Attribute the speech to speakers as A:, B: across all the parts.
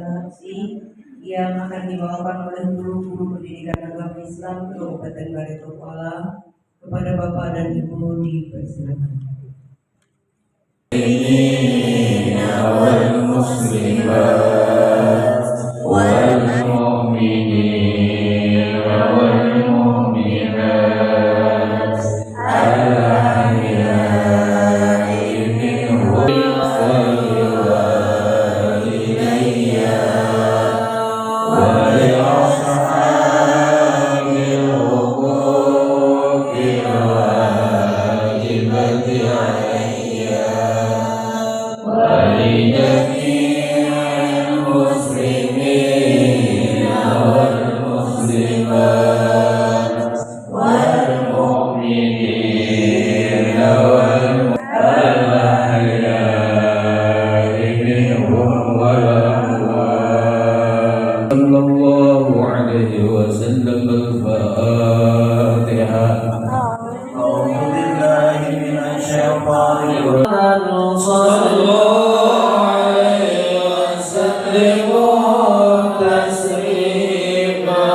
A: Nafsi yang akan dibawakan oleh guru-guru pendidikan agama Islam Kabupaten Baritokwala. Kepada Bapak dan Ibu dipersilakan.
B: wal muslimat wal mu'minin wal mu'minat al-ahya'i minhum wal-walidayya wa li ashabil huquqil wajibati alayya wa li jami'il muslimin wal muslimat wal mu'minin wal ahya'i minhum wal amwat. Sallallahu alaihi wasallam. Al-Fatihah. A'udzu billahi minasy syaithanir rajim. Sallallahu alaihi wasallam taslima.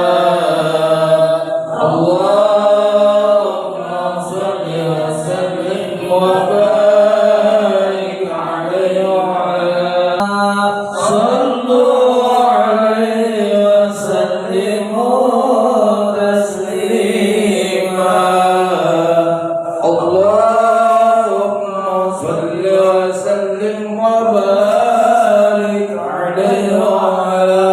B: Allahumma shalli wa sallim wa barik alaihi wa ala sallu alaihi wa sallimu taslima. Allahumma shalli wa sallim wa barik alaihi wa ala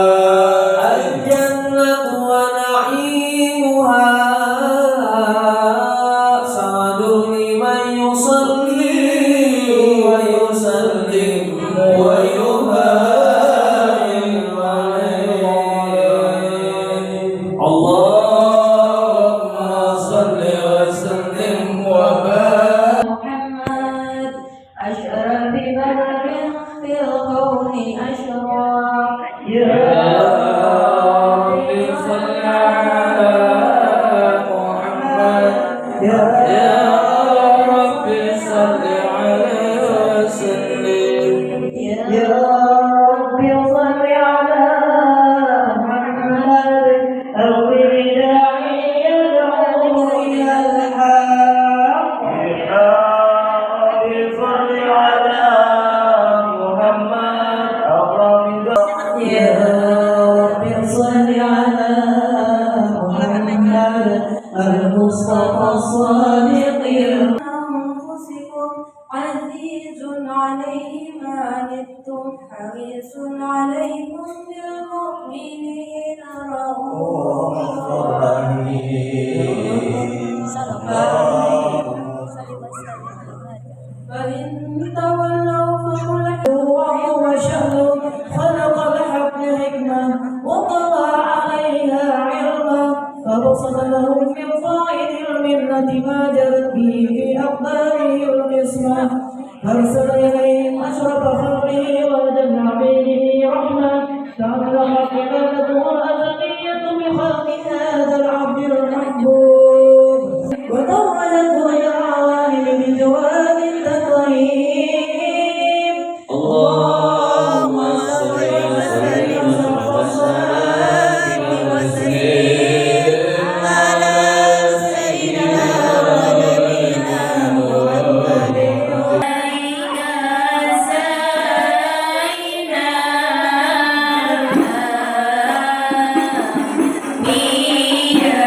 B: al-jannatu wa na'imuha sa'adun liman yusalli wa yusallim wa yubarik alaihi. Allahumma shalli wa sallim wa barik
A: Muhammad Ashrafil barrin fil kauni ashraf.
B: ya Rabbi salli ala Muhammad ya Rabbi salli alaihi wa sallim
A: Ya Rabbi salli ala Muhammad awwil da'i yad'u ila al-haqq.
B: ya Rabbi salli ala Muhammad
A: Ya Rabbi salli ala Muhammad al-Mustafa as-Sadiq. أنفسكم عزيز عليه ما عنتم حريص عليكم بالمؤمنين رؤوف فإن تولوا فقل هو شهر خلق الحبل حكمة وطبع عليها علما فبسط لهم من فائد المنة ما جرت به في أقداره القسمة أرسل إليهم أشرف خلقه وجمع بينه رحمة تعلقت عبادته الأزلية بخلق هذا العبد المحبوب وتولته إلى العوالم بجواب التكريم.
B: اللهم صل وسلم وسلم على سيدنا ونبينا محمد
C: Yeah.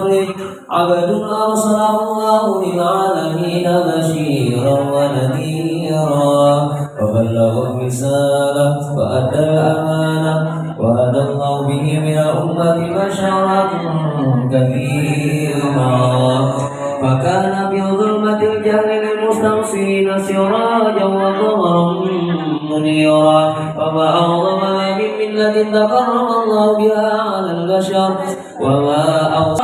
C: قبلك عبد أرسله الله للعالمين بشيرا ونذيرا وبلغ الرسالة وأدى الأمانة وهدى الله به من الأمة بشرا كثيرا فكان في ظلمة الجهل للمستبصرين سراجا وقمرا منيرا وما أعظم من ملة تكرم الله بها على البشر وما أوصى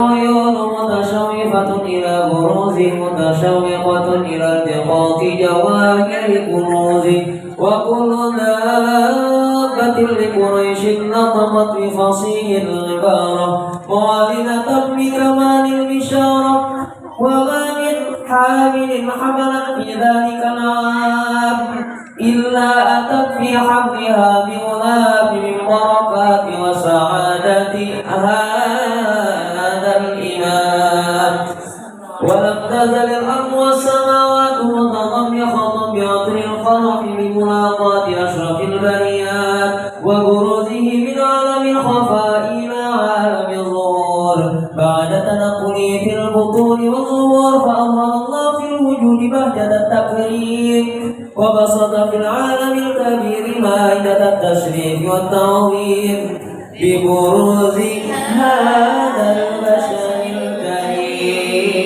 C: عيون متشوفة إلى بروز متشوقة إلى التقاط جواهر كنوز وكل دابة لقريش نطقت بفصيح العبارة معلنة بكمال البشارة وما من حامل حملت في ذلك العام إلا أتت في حملها بغلاب من بركات وسعادة هذا الإمام ولم تزل الأرض والسماوات متضمخة بعطر الفرح بملاقاة أشرف البريات وبروزه من عالم الخفاء إلى عالم الظهور بعد تنقله في البطون والظهور فأظهر الله في الوجود بهجة التكريم وبسط في العالم الكبير مائدة التشريف والتعظيم ببروز هذا البشر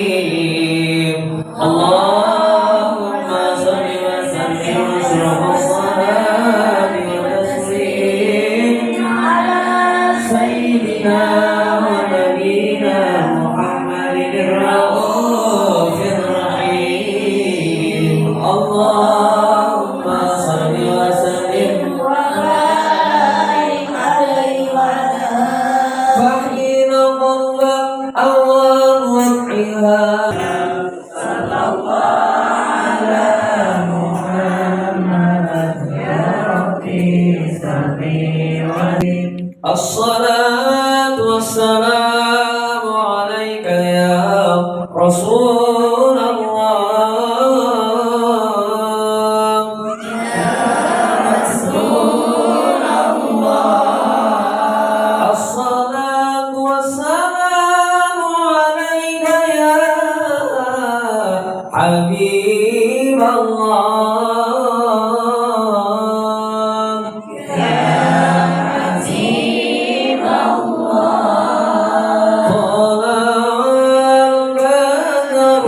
C: الكريم اللهم صل وسلم واشرف الصلاة والتسليم على سيدنا ونبينا محمد الرؤوف الرحيم اللهم صل وسلم وبارك عليه وعلى فحين قرب أول وقعها صلى الله على محمد يا ربي صل وسلم الصلاة والسلام عليك يا رسول الله الصلاة والسلام عليك يا حبيب الله يا حبيب الله طلع البدر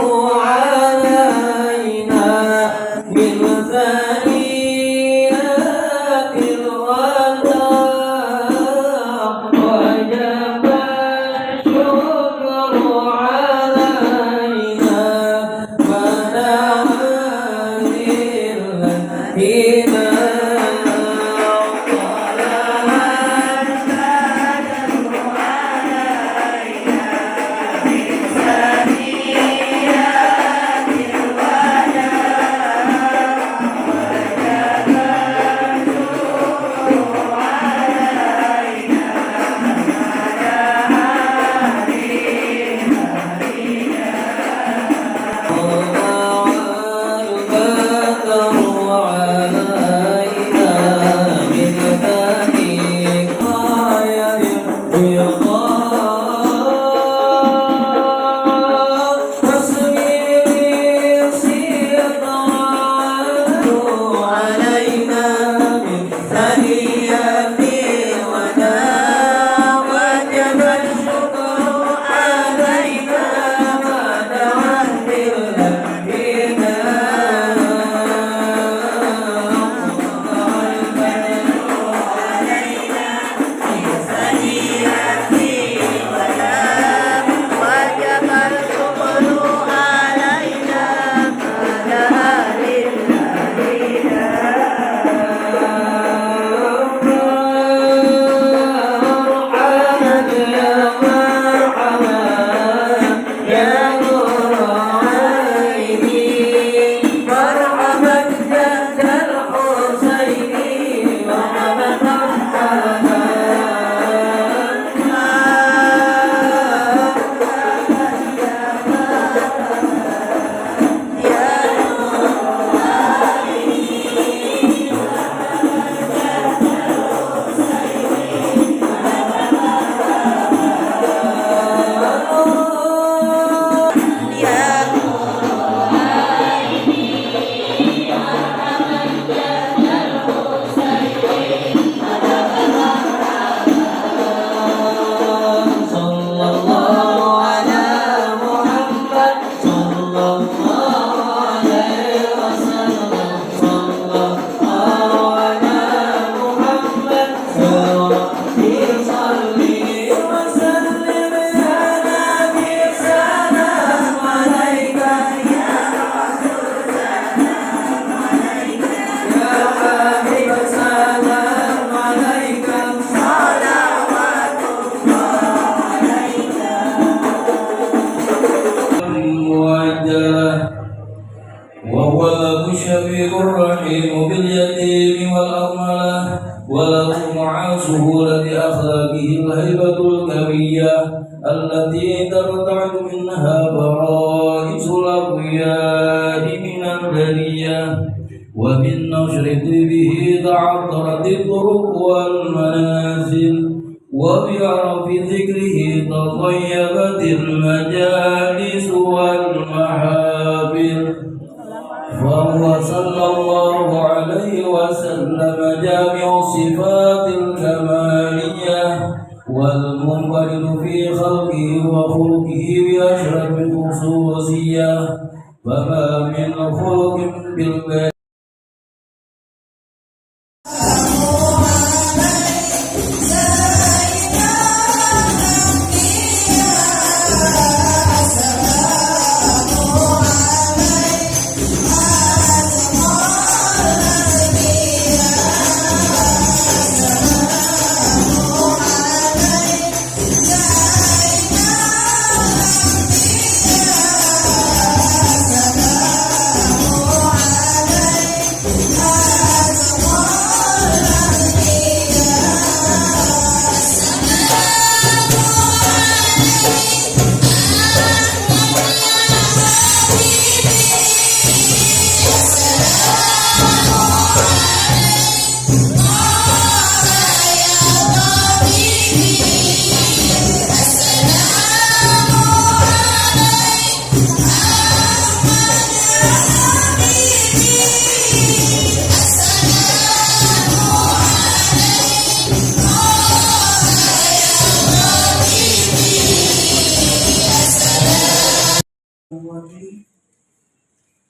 B: ولأخلاقه الهيبة القوية التي ترتعد منها فرائس الأقوياء من البرية ومن نشر طيبه تعطرت الطرق والمنازل وبعرف ذكره تطيبت المجالس والمحافل فهو صلى الله عليه وسلم جامع الصفات الكمالية والمنفرد في خلقه وخلقه بأشرف الخصوصية فما من خلق بالبيت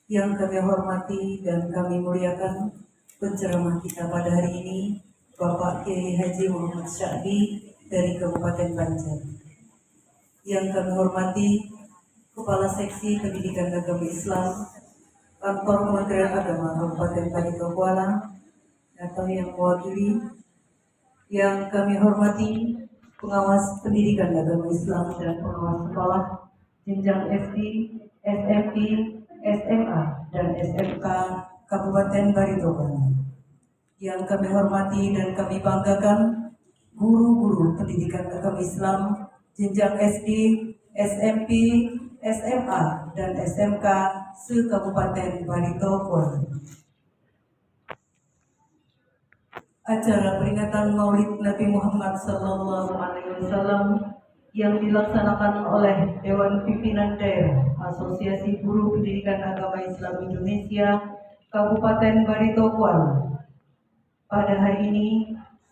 A: yang kami hormati dan kami muliakan penceramah kita pada hari ini, Bapak Kiai Haji Muhammad Syahdi dari Kabupaten Banjar. Yang kami hormati Kepala Seksi Pendidikan Agama Islam Kantor Kementerian Agama Kabupaten Barito Kuala atau yang mewakili. Yang kami hormati Pengawas Pendidikan Agama Islam dan Pengawas Sekolah jenjang SD, SMP, SMA, dan SMK Kabupaten Barito Kuala. Yang kami hormati dan kami banggakan guru-guru pendidikan agama Islam jenjang SD, SMP, SMA, dan SMK se-Kabupaten Barito Kuala. Acara peringatan Maulid Nabi Muhammad SAW yang dilaksanakan oleh Dewan Pimpinan Daerah Asosiasi Guru Pendidikan Agama Islam Indonesia Kabupaten Barito Kuala pada hari ini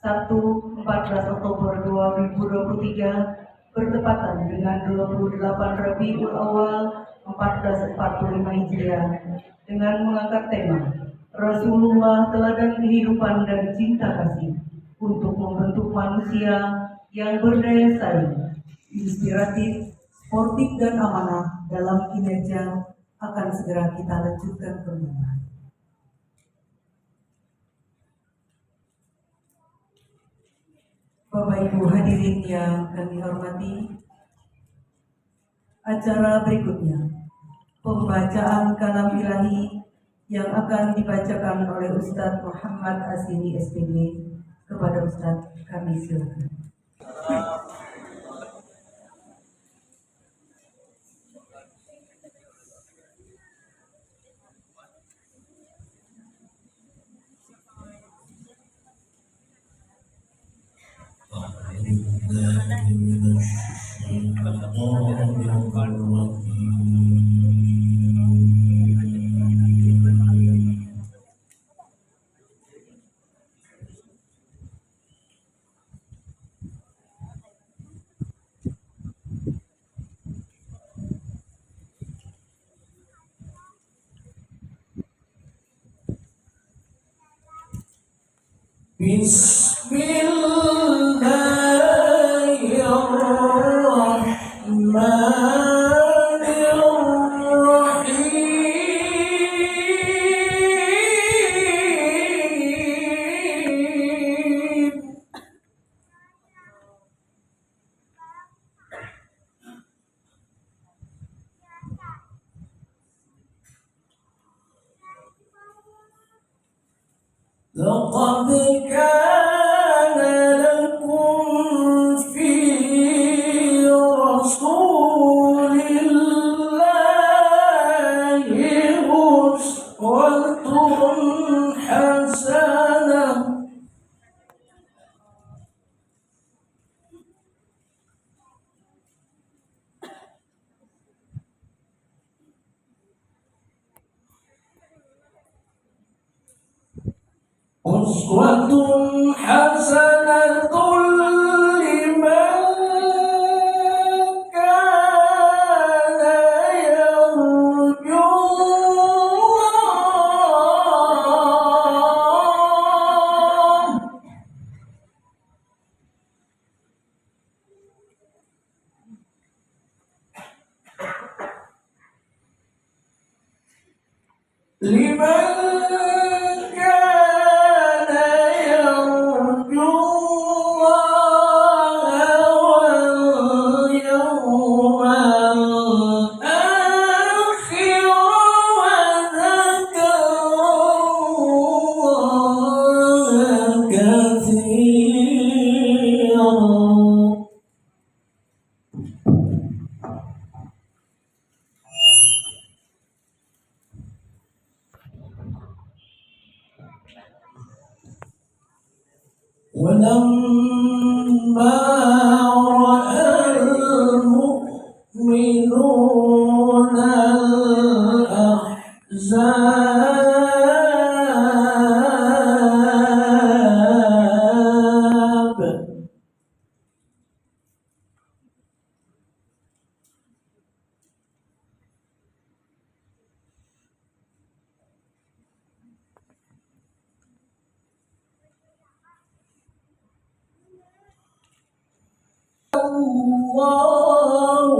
A: Sabtu 14 Oktober 2023 bertepatan dengan 28 Rabiul Awal 1445 Hijriah dengan mengangkat tema Rasulullah Teladan Kehidupan dan Cinta Kasih untuk membentuk manusia yang berdaya saing, inspiratif, sportif dan amanah dalam kinerja akan segera kita lanjutkan kembali. Bapak Ibu hadirin yang kami hormati, acara berikutnya pembacaan kalam ilahi yang akan dibacakan oleh Ustadz Muhammad Asini SPG. Kepada Ustadz kami silakan.
C: لقد كان لكم أسوة حسنة لمن كان يرجو الله لمن كان يرجو الله واليوم الآخر وذكر الله كثيرا ولما رأى المؤمنون الأحزاب الله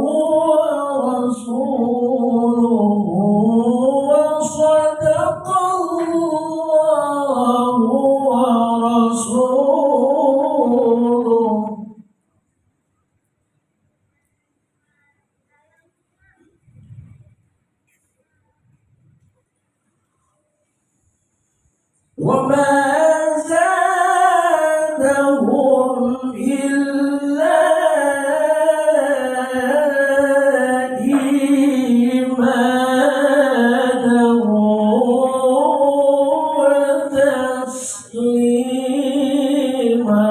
C: ورسوله وصدق الله ورسوله وما زادهم إلا إيمانا وتسليما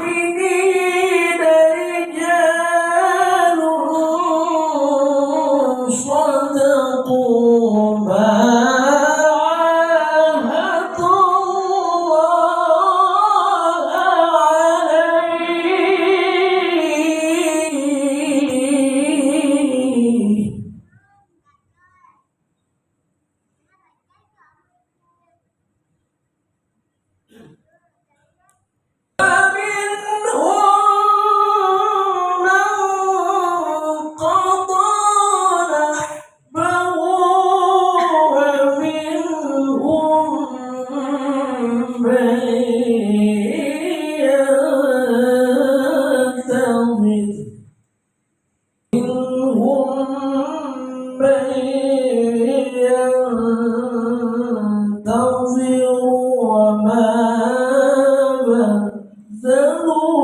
C: المؤمنين رجال صدقوا ما عاهدوا الله عليه فمنهم من قضى نحبه ومنهم من ينتظر وما بدلوا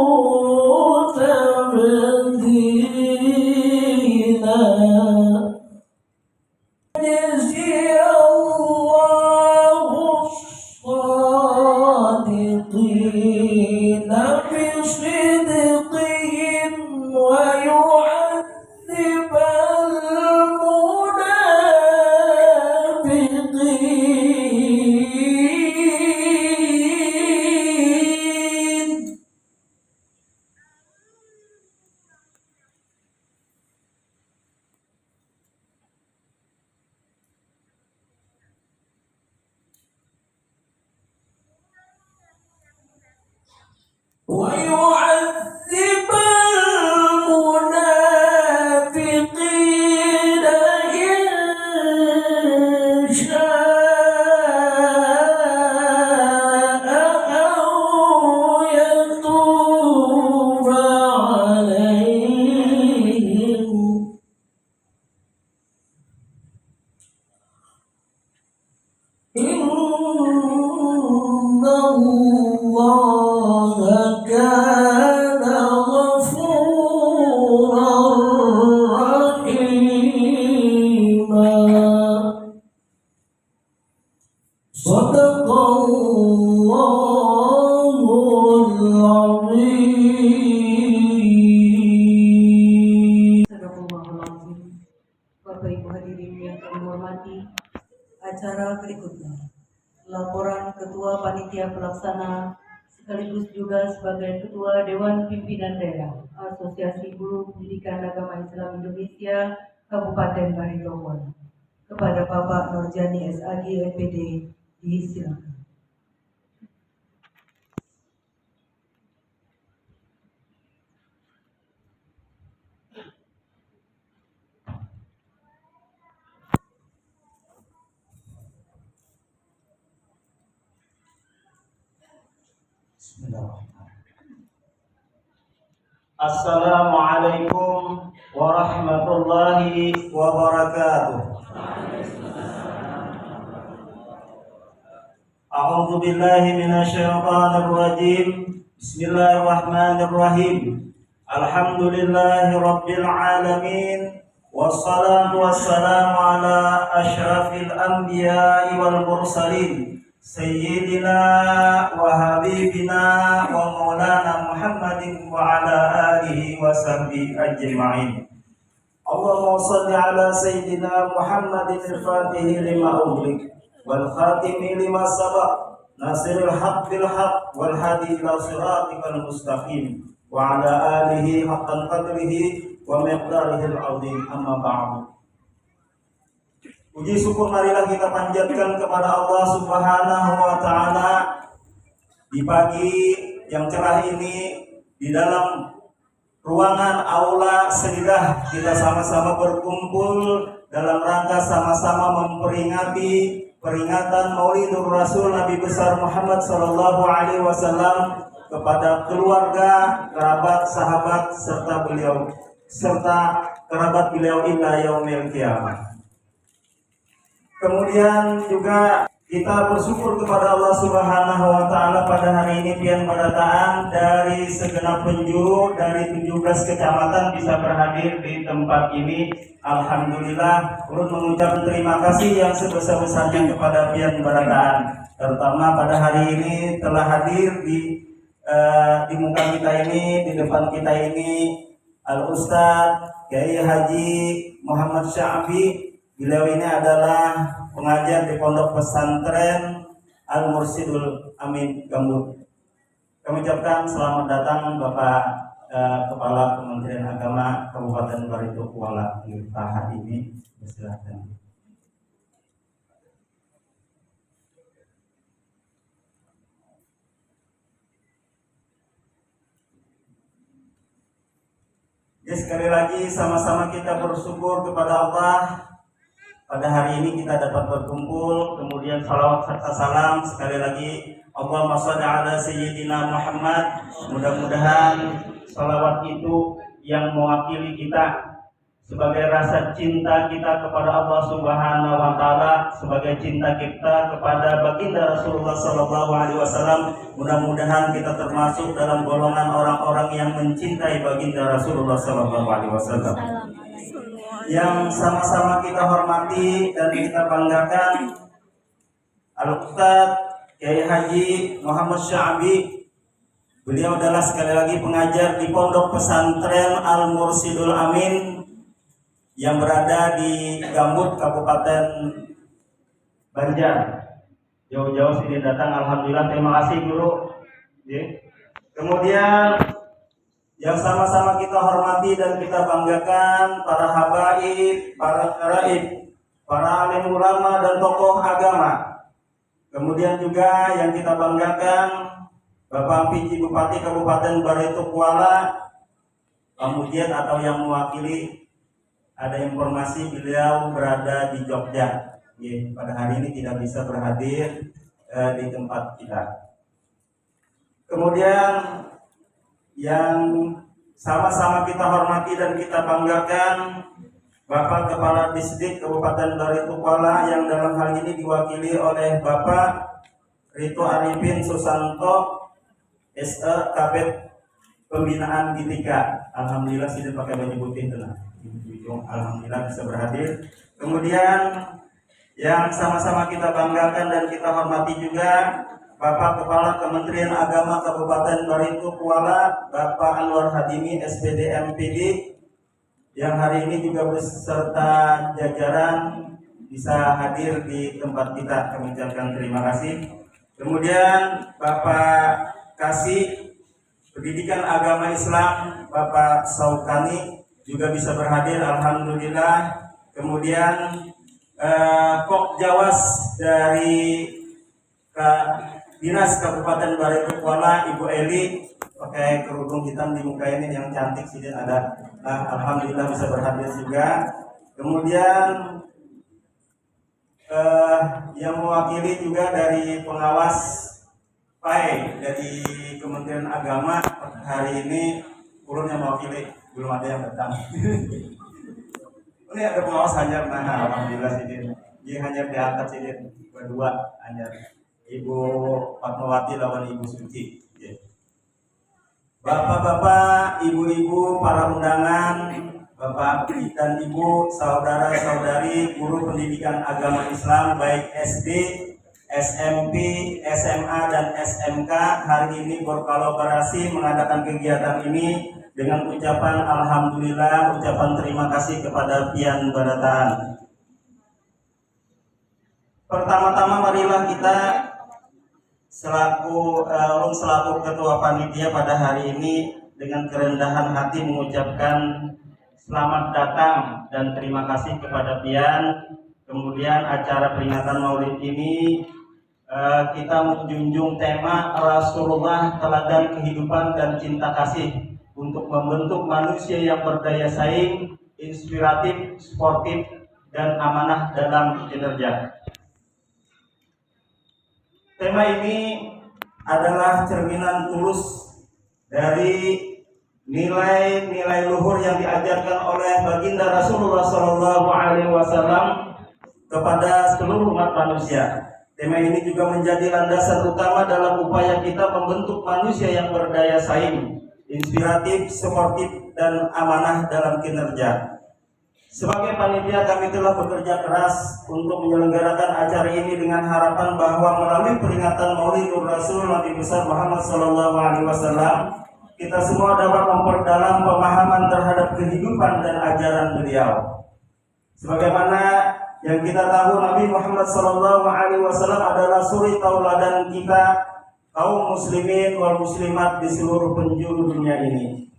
C: تبديلا يجزي الله الصادقين بصدقهم ويعذب المنافقين ويعذب المنافقين إن شاء أو يتوب عليهم إن الله كان
A: hormati, acara berikutnya. Laporan Ketua Panitia Pelaksana sekaligus juga sebagai Ketua Dewan Pimpinan Daerah Asosiasi Guru Pendidikan Agama Islam Indonesia Kabupaten Baritokwala kepada Bapak Nurjani SAG MPD, disilakan.
D: Assalamualaikum warahmatullahi wabarakatuh. A'udzu billahi minasyaitonir rajim. Bismillahirrahmanirrahim. Alhamdulillahi rabbil alamin. Wassalatu wassalamu ala asyrafil anbiya'i wal mursalin. Sayyidina wa habibina wa maulana Muhammadin wa ala alihi wa sahbihi ajma'in. Allahumma salli ala Sayyidina Muhammadin al-Fatihi lima ughliq wal khatimi lima sabaq nasiril haqq bil haqq wal hadi ila siratikal mustaqim wa ala alihi haqqan qadrihi wa miqdarihil azim. Amma ba'du. Puji syukur marilah kita panjatkan kepada Allah Subhanahu wa taala di pagi yang cerah ini, di dalam ruangan aula sedidah kita sama-sama berkumpul dalam rangka sama-sama memperingati peringatan Maulidur Rasul Nabi besar Muhammad sallallahu alaihi wasallam kepada keluarga, kerabat, sahabat serta kerabat beliau ila yaumil qiyamah. Kemudian juga kita bersyukur kepada Allah Subhanahu wa taala pada hari ini pian barataan dari segenap penjuru dari 17 kecamatan bisa berhadir di tempat ini. Alhamdulillah, turut mengucapkan terima kasih yang sebesar-besarnya kepada pian barataan. Terutama pada hari ini telah hadir di muka kita ini, di depan kita ini Al Ustadz Kiai Haji Muhammad Sya'bi. Beliau ini adalah pengajar di Pondok Pesantren Al-Mursidul Amin Gambut. Kami ucapkan selamat datang Bapak Kepala Kementerian Agama Kabupaten Baritokwala di tahap ini. Silakan. Ya, sekali lagi sama-sama kita bersyukur kepada Allah. Pada hari ini kita dapat berkumpul, kemudian salawat serta salam sekali lagi Allahumma shalli ala Sayyidina Muhammad. Mudah-mudahan salawat itu yang mewakili kita sebagai rasa cinta kita kepada Allah Subhanahu wa taala, sebagai cinta kita kepada baginda Rasulullah sallallahu alaihi wasallam. Mudah-mudahan kita termasuk dalam golongan orang-orang yang mencintai baginda Rasulullah sallallahu alaihi wasallam. Yang sama-sama kita hormati dan kita banggakan Al-Ustadz Kiai Haji Muhammad Sya'bi. Beliau adalah sekali lagi pengajar di Pondok Pesantren Al-Mursidul Amin yang berada di Gambut, Kabupaten Banjar. Jauh-jauh sini datang, alhamdulillah, terima kasih guru. Kemudian yang sama-sama kita hormati dan kita banggakan para habaib, para qaraib, para alim ulama dan tokoh agama. Kemudian juga yang kita banggakan Bapak PJ Bupati Kabupaten Baritokwala, kemudian atau yang mewakili, ada informasi beliau berada di Jogja. Pada hari ini tidak bisa berhadir di tempat kita. Kemudian yang sama-sama kita hormati dan kita banggakan Bapak Kepala Disdik Kabupaten Baritokwala yang dalam hal ini diwakili oleh Bapak Rito Arifin Susanto SE Kabet Pembinaan Gitika. Alhamdulillah sudah pakai baju putih tenang. Alhamdulillah bisa berhadir. Kemudian yang sama-sama kita banggakan dan kita hormati juga Bapak Kepala Kementerian Agama Kabupaten Baritokwala, Bapak Anwar Hadimi SPD MPD, yang hari ini juga beserta jajaran bisa hadir di tempat kita. Kami ucapkan terima kasih. Kemudian Bapak Kasih Pendidikan Agama Islam Bapak Saukani juga bisa berhadir, alhamdulillah. Kemudian Kok Jawas dari Dinas Kabupaten Baritokwala, Ibu Eli, pakai kerudung hitam di muka ini yang cantik sih, dan ada. Nah, alhamdulillah bisa berhadir juga. Kemudian yang mewakili juga dari pengawas PAI dari Kementerian Agama hari ini, ulun yang mewakili, belum ada yang datang. Ini ada pengawas Hanyar, nah alhamdulillah sih dia hanya diangkat sih, berdua Hanyar, Ibu Fatmawati lawan Ibu Suci. Bapak-bapak, ibu-ibu, para undangan, Bapak dan Ibu, saudara-saudari guru pendidikan agama Islam baik SD, SMP, SMA, dan SMK hari ini berkolaborasi mengadakan kegiatan ini dengan ucapan alhamdulillah, ucapan terima kasih kepada Pian Barataan. Pertama-tama marilah kita selaku ketua panitia pada hari ini dengan kerendahan hati mengucapkan selamat datang dan terima kasih kepada Pian. Kemudian acara peringatan Maulid ini kita menjunjung tema Rasulullah teladan kehidupan dan cinta kasih untuk membentuk manusia yang berdaya saing, inspiratif, sportif, dan amanah dalam kinerja. Tema ini adalah cerminan tulus dari nilai-nilai luhur yang diajarkan oleh baginda Rasulullah SAW kepada seluruh umat manusia. Tema ini juga menjadi landasan utama dalam upaya kita membentuk manusia yang berdaya saing, inspiratif, sportif, dan amanah dalam kinerja. Sebagai panitia kami telah bekerja keras untuk menyelenggarakan acara ini dengan harapan bahwa melalui peringatan Maulidur Rasul Nabi besar Muhammad SAW, kita semua dapat memperdalam pemahaman terhadap kehidupan dan ajaran beliau. Sebagaimana yang kita tahu, Nabi Muhammad SAW adalah suri tauladan kita, kaum muslimin wal muslimat di seluruh penjuru dunia ini.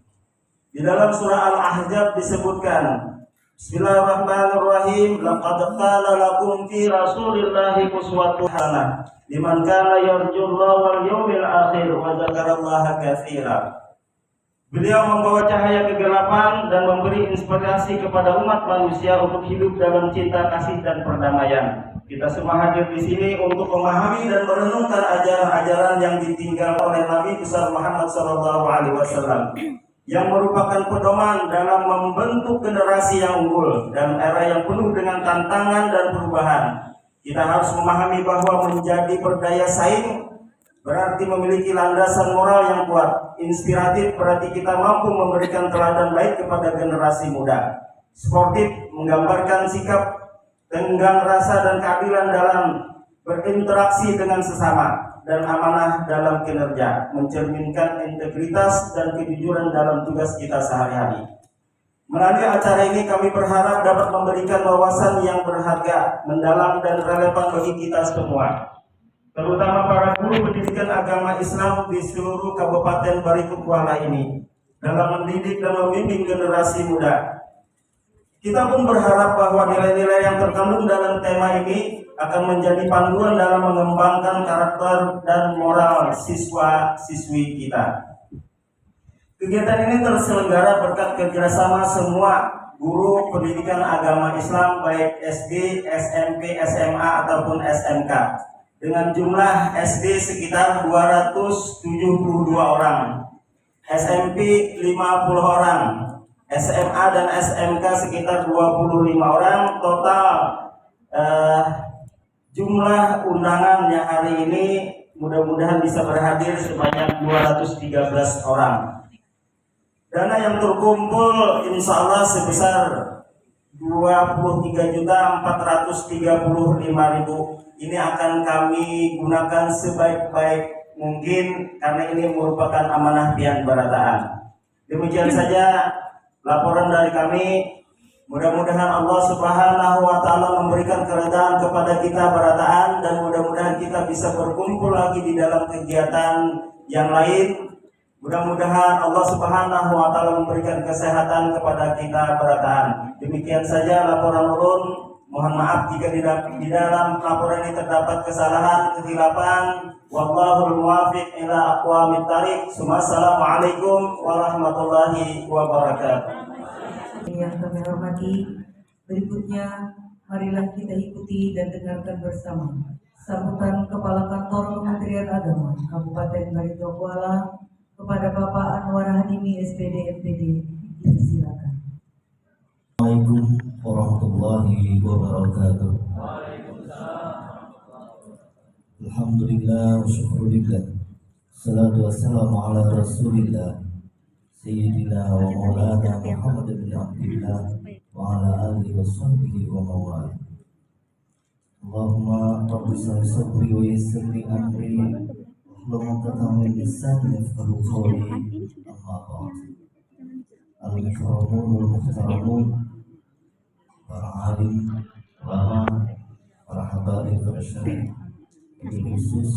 D: Di dalam surah Al-Ahzab disebutkan, Bismillahirrahmanirrahim, laqad qala lakum fi Rasulillahi uswatun hasanah liman kana yarjullaha wal yawmil akhir wa dzakarallaha katsiran. Beliau membawa cahaya kegelapan dan memberi inspirasi kepada umat manusia untuk hidup dalam cinta kasih dan perdamaian. Kita semua hadir di sini untuk memahami dan merenungkan ajaran-ajaran yang ditinggal oleh Nabi besar Muhammad SAW, yang merupakan pedoman dalam membentuk generasi yang unggul dan era yang penuh dengan tantangan dan perubahan. Kita harus memahami bahwa menjadi berdaya saing berarti memiliki landasan moral yang kuat. Inspiratif berarti kita mampu memberikan teladan baik kepada generasi muda. Sportif menggambarkan sikap tenggang rasa dan keadilan dalam berinteraksi dengan sesama, dan amanah dalam kinerja, mencerminkan integritas dan kejujuran dalam tugas kita sehari-hari. Melalui acara ini kami berharap dapat memberikan wawasan yang berharga, mendalam, dan relevan bagi kita semua, terutama para guru pendidikan agama Islam di seluruh Kabupaten Baritokwala ini, dalam mendidik dan membimbing generasi muda. Kita pun berharap bahwa nilai-nilai yang terkandung dalam tema ini akan menjadi panduan dalam mengembangkan karakter dan moral siswa-siswi kita. Kegiatan ini terselenggara berkat kerjasama semua guru pendidikan agama Islam baik SD, SMP, SMA, ataupun SMK. Dengan jumlah SD sekitar 272 orang, SMP 50 orang, SMA dan SMK sekitar 25 orang. Total jumlah undangan yang hari ini mudah-mudahan bisa berhadir sebanyak 213 orang. Dana yang terkumpul insya Allah sebesar 23.435.000. Ini akan kami gunakan sebaik-baik mungkin karena ini merupakan amanah Pian Barataan. Demikian saja laporan dari kami. Mudah-mudahan Allah Subhanahu wa taala memberikan keredaan kepada kita berataan, dan mudah-mudahan kita bisa berkumpul lagi di dalam kegiatan yang lain. Mudah-mudahan Allah Subhanahu wa taala memberikan kesehatan kepada kita berataan. Demikian saja laporan ulun. Mohon maaf jika di dalam laporan ini terdapat kesalahan, kehilafan. Wallahul muwaffiq ila aqwamit thariq. Assalamualaikum warahmatullahi wabarakatuh.
A: Yang kami hormati, berikutnya marilah kita ikuti dan dengarkan bersama sambutan Kepala Kantor Kementerian Agama Kabupaten Barito Kuala kepada Bapak Anwar Hadimi SPD MPD. Silakan.
C: Assalamualaikum warahmatullahi wabarakatuh. Alhamdulillah wa syukurillah. Salatu wassalamu ala rasulillah Sayyidina wa maulana Muhammad bin Abdillah wa ala alihi wa sahbihi wa mawala. Allahumma rabbi sabri wa yassirli amri wahlul 'uqdatam min lisani yafqahu qawli. Amma ba'd. Al-mukarramun wal muhtaramun, para alim, ulama, para habaib bersyariah, khusus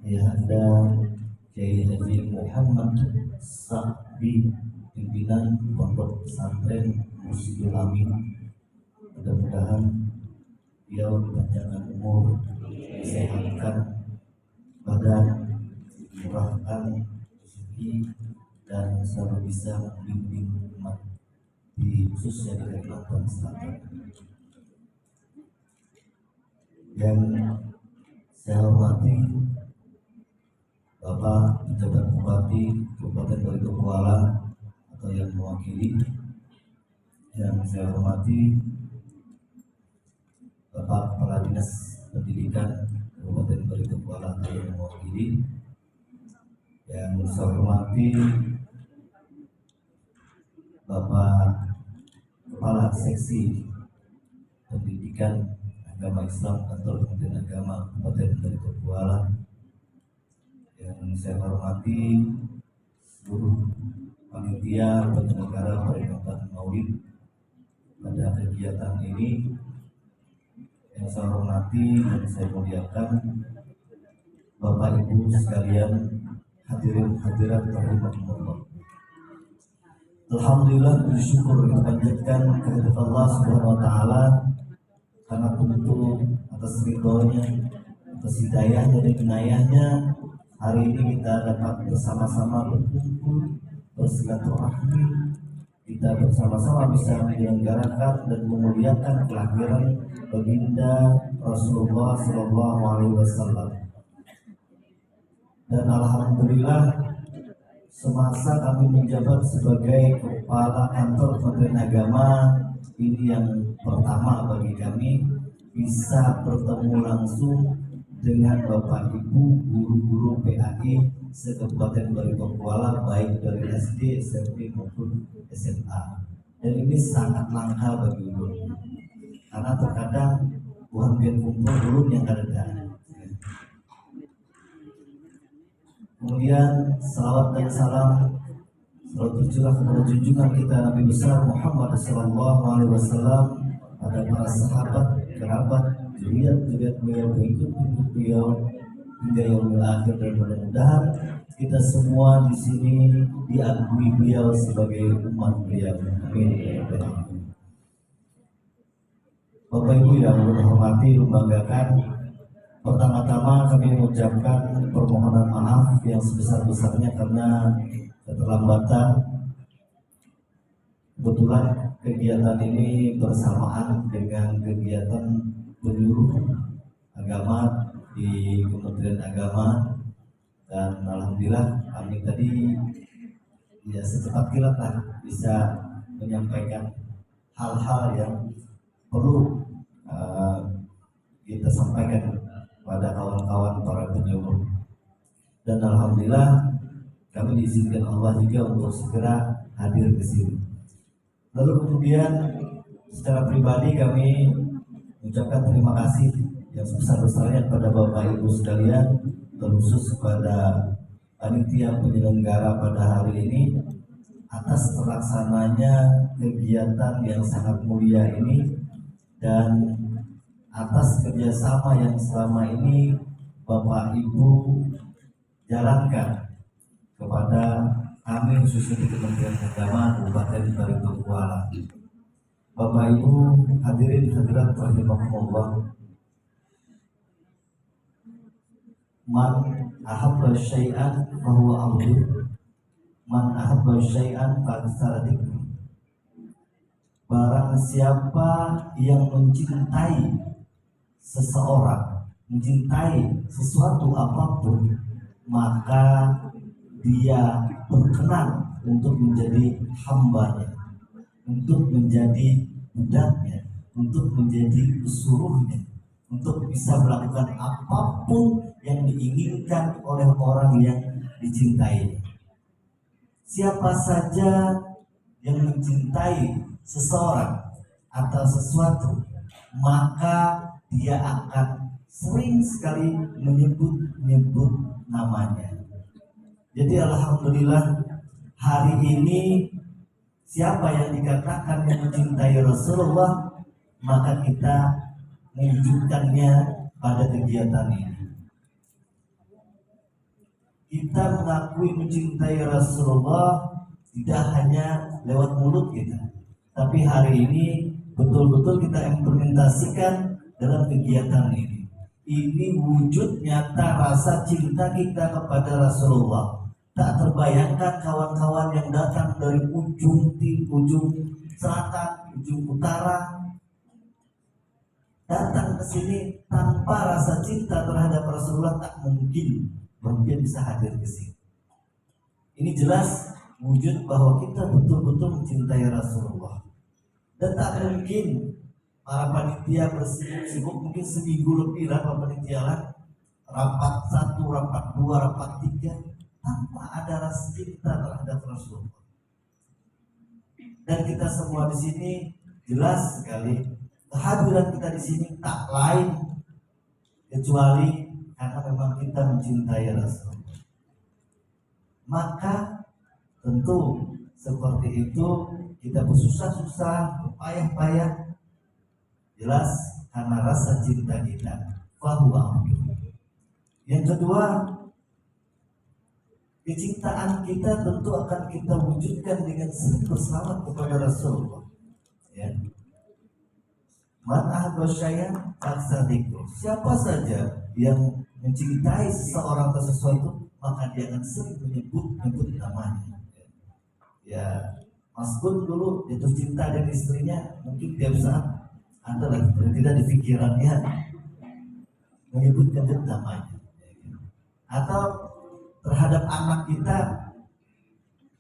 C: ya Anda Kiai Haji Muhammad Sa'bi, pimpinan Pondok Pesantren Musyiddul Amin. Mudah-mudahan beliau dipanjangkan umur, disehatkan badan, dimurahkan rezeki, dan selalu bisa membimbing umat di khususnya di Kalimantan Selatan. Yang saya hormati Bapak Pejabat Bupati Kabupaten Barito Kuala atau yang mewakili, yang saya hormati Bapak Kepala Dinas Pendidikan Kabupaten Barito Kuala atau yang mewakili, yang saya hormati Bapak Kepala Seksi Pendidikan Agama Islam Kantor Kementerian Agama Kabupaten Barito Kuala, yang saya hormati seluruh panitia penyelenggara peringatan Maulid pada kegiatan ini, yang saya hormati dan saya muliakan Bapak Ibu sekalian, hadirin hadirat rahimakumullah. Alhamdulillah, bersyukur kita panjatkan kehadirat Allah Subhanahu wa taala karena tentu atas ridhonya, atas hidayahnya dan inayahnya, hari ini kita dapat bersama-sama berkumpul, bersilaturahmi, kita bersama-sama bisa menyelenggarakan dan memuliakan kelahiran baginda Rasulullah SAW. Dan alhamdulillah, semasa kami menjabat sebagai Kepala Kantor Kementerian Agama, ini yang pertama bagi kami bisa bertemu langsung dengan Bapak Ibu guru-guru PAI se-Kabupaten Barito Kuala, baik dari SD, SMP maupun SMA. Dan ini sangat langka bagi ulun, karena terkadang Tuhan biar kumpul ulun yang ada. Kemudian salawat dan salam selalu tercurah kepada junjungan kita Nabi besar Muhammad SAW, pada para sahabat, kerabat, zuriat beliau, pengikut beliau hingga yaumil akhir, dan mudah-mudahan kita semua di sini diakui beliau sebagai umat beliau. Amin. Bapak Ibu yang hormati, membanggakan, pertama-tama kami mengucapkan permohonan maaf yang sebesar-besarnya karena keterlambatan. Kebetulan kegiatan ini bersamaan dengan kegiatan penyuluh agama di Kementerian Agama, dan alhamdulillah kami tadi ya secepat kilat lah bisa menyampaikan hal-hal yang perlu kita sampaikan pada kawan-kawan para penyuluh. Dan alhamdulillah kami diizinkan Allah juga untuk segera hadir ke sini. Lalu kemudian secara pribadi kami mengucapkan terima kasih yang sebesar-besarnya kepada Bapak Ibu sekalian, terkhusus kepada panitia penyelenggara pada hari ini atas terlaksananya kegiatan yang sangat mulia ini dan atas kerjasama yang selama ini Bapak Ibu jalankan kepada kami khususnya di Kementerian Agama Kabupaten Baritokuala. Bapak Ibu hadirin hadirat rahimakumullah. Man ahabba syai'an fahuwa abdu. Man ahabba syai'an fa'aksara dzikru. Barang siapa yang mencintai seseorang, mencintai sesuatu apapun, maka dia berkenan untuk menjadi hambanya, untuk menjadi budaknya, untuk menjadi pesuruhnya, untuk bisa melakukan apapun yang diinginkan oleh orang yang dicintai. Siapa saja yang mencintai seseorang atau sesuatu, maka dia akan sering sekali menyebut namanya. Jadi alhamdulillah hari ini siapa yang dikatakan yang mencintai Rasulullah, maka kita menunjukkannya pada kegiatan ini. Kita mengakui mencintai Rasulullah tidak hanya lewat mulut kita, tapi hari ini betul-betul kita implementasikan dalam kegiatan ini. Ini wujud nyata rasa cinta kita kepada Rasulullah. Tak terbayangkan kawan-kawan yang datang dari ujung selatan, ujung utara, datang ke sini tanpa rasa cinta terhadap Rasulullah, tak mungkin bisa hadir ke sini. Ini jelas wujud bahwa kita betul-betul mencintai Rasulullah. Dan tak mungkin para panitia bersibuk mungkin seminggu lebih lah panitia lah, rapat 1, rapat 2, rapat 3 tanpa ada rasa cinta terhadap Rasulullah. Dan kita semua di sini jelas sekali kehadiran kita di sini tak lain kecuali karena memang kita mencintai Rasulullah. Maka tentu seperti itu kita bersusah-susah, berpayah-payah, jelas karena rasa cinta kita. Fahuwa. Yang kedua, kecintaan kita tentu akan kita wujudkan dengan sering berselawat kepada Rasulullah. Ya. Man ahabba syai'an fa'aksara dzikru. Siapa saja yang mencintai seseorang atau sesuatu, maka dia akan sering menyebut namanya. Ya, Mas Gun dulu jatuh cinta dengan istrinya, mungkin tiap saat ada lagi tidak di pikirannya menyebutkan namanya. Atau terhadap anak kita,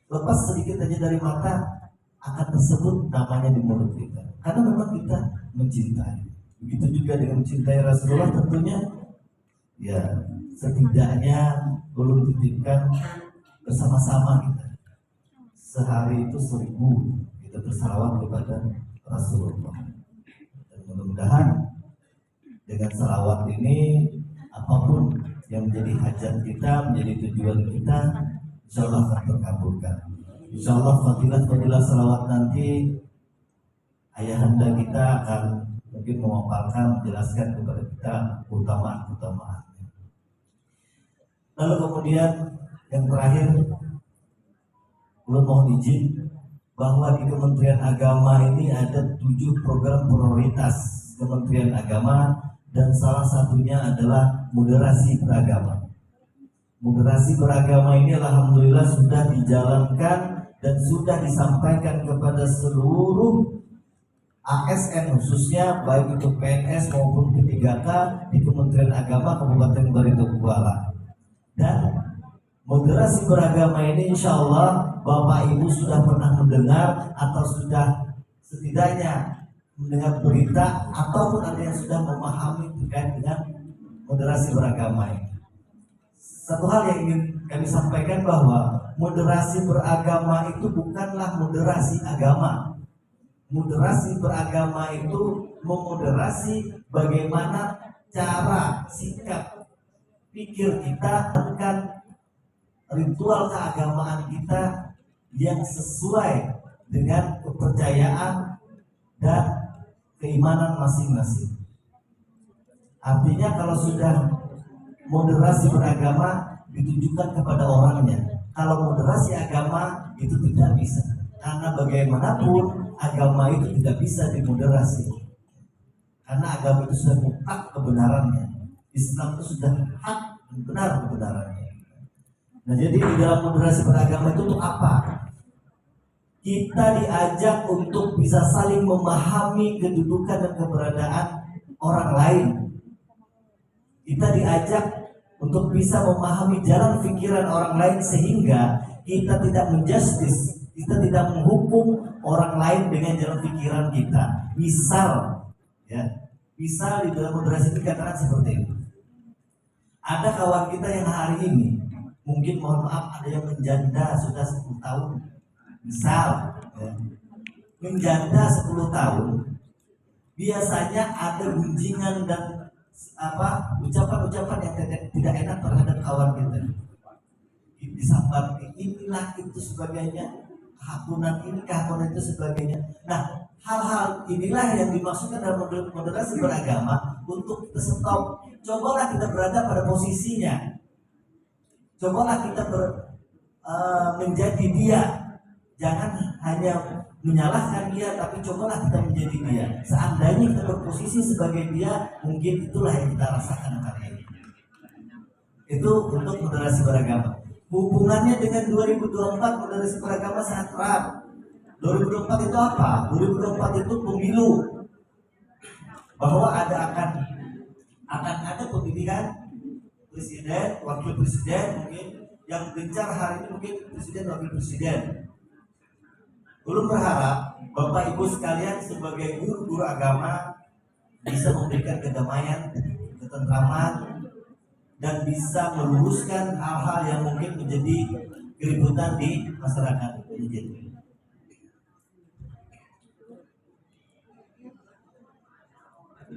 C: lepas sedikit aja dari mata akan tersebut namanya di mulut kita, karena memang kita mencintai. Begitu juga dengan mencintai Rasulullah tentunya. Ya, setidaknya belum titipkan bersama-sama kita. Sehari itu 1000 kita bersalawat kepada Rasulullah. Dan mudah-mudahan dengan salawat ini apapun yang menjadi hajat kita, menjadi tujuan kita, insya Allah akan terkabulkan. Insya Allah fadilah salawat nanti ayahanda kita akan mungkin memaparkan, menjelaskan kepada kita keutamaan. Lalu kemudian yang terakhir, belum mohon izin bahwa di Kementerian Agama ini ada 7 program prioritas Kementerian Agama, dan salah satunya adalah moderasi beragama. Moderasi beragama ini alhamdulillah sudah dijalankan dan sudah disampaikan kepada seluruh ASN, khususnya baik itu PNS maupun P3K di Kementerian Agama Kabupaten Baritokuala. Dan moderasi beragama ini insya Allah Bapak Ibu sudah pernah mendengar atau sudah setidaknya mendengar berita ataupun ada yang sudah memahami terkait dengan moderasi beragama ini. Satu hal yang ingin kami sampaikan bahwa moderasi beragama itu bukanlah moderasi agama. Moderasi beragama itu memoderasi bagaimana cara sikap pikir kita, bahkan ritual keagamaan kita yang sesuai dengan kepercayaan dan keimanan masing-masing. Artinya kalau sudah moderasi beragama ditujukan kepada orangnya. Kalau moderasi agama itu tidak bisa. Karena bagaimanapun agama itu tidak bisa dimoderasi. Karena agama itu sudah mutlak kebenarannya. Islam itu sudah hak dan benar kebenarannya. Nah, jadi di dalam moderasi beragama itu untuk apa? Kita diajak untuk bisa saling memahami kedudukan dan keberadaan orang lain. Kita diajak untuk bisa memahami jalan pikiran orang lain sehingga kita tidak menjustis, kita tidak menghukum orang lain dengan jalan pikiran kita. Misal di dalam moderasi dikatakan seperti itu. Ada kawan kita yang hari ini mungkin mohon maaf ada yang menjanda sudah 10 tahun. Misal menjanda 10 tahun biasanya ada gunjingan dan ucapan-ucapan yang tidak enak terhadap kawan kita. Disambar inilah itu sebagainya, kehakunan ini kehakunan itu sebagainya. Nah, hal-hal inilah yang dimaksudkan dalam moderasi beragama untuk kita stop. Cobalah kita berada pada posisinya. Cobalah kita menjadi dia. Jangan hanya menyalahkan dia, tapi cobalah kita menjadi dia. Seandainya kita berposisi sebagai dia, mungkin itulah yang kita rasakan hari ini. Itu untuk moderasi beragama. Hubungannya dengan 2024 moderasi beragama sangat erat. 2024 itu apa? 2024 itu pemilu. Bahwa akan ada pemilihan presiden, wakil presiden, mungkin yang gencar hari ini mungkin presiden, wakil presiden. Belum berharap Bapak Ibu sekalian sebagai guru-guru agama bisa memberikan kedamaian, ketentraman, dan bisa meluruskan hal-hal yang mungkin menjadi keributan di masyarakat.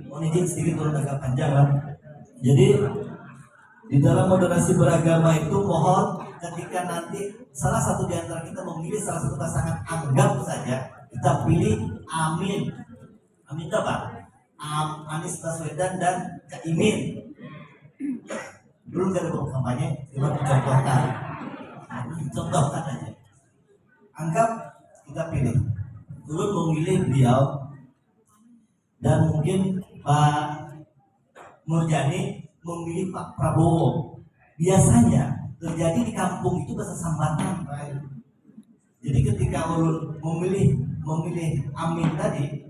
C: Mohon izin sedikit turun agak panjang lah. Jadi di dalam moderasi beragama itu mohon ketika nanti salah satu di antara kita memilih salah satu pasangan, anggap saja kita pilih Amin apa? Anies Baswedan dan Cak Imin. Belum ada kampanye, cuma contohkan aja. Anggap kita pilih, dulu memilih beliau dan mungkin Pak Murjani memilih Pak Prabowo. Biasanya terjadi di kampung itu bahasa sambatan, Pak. Jadi ketika ulun memilih Amin tadi,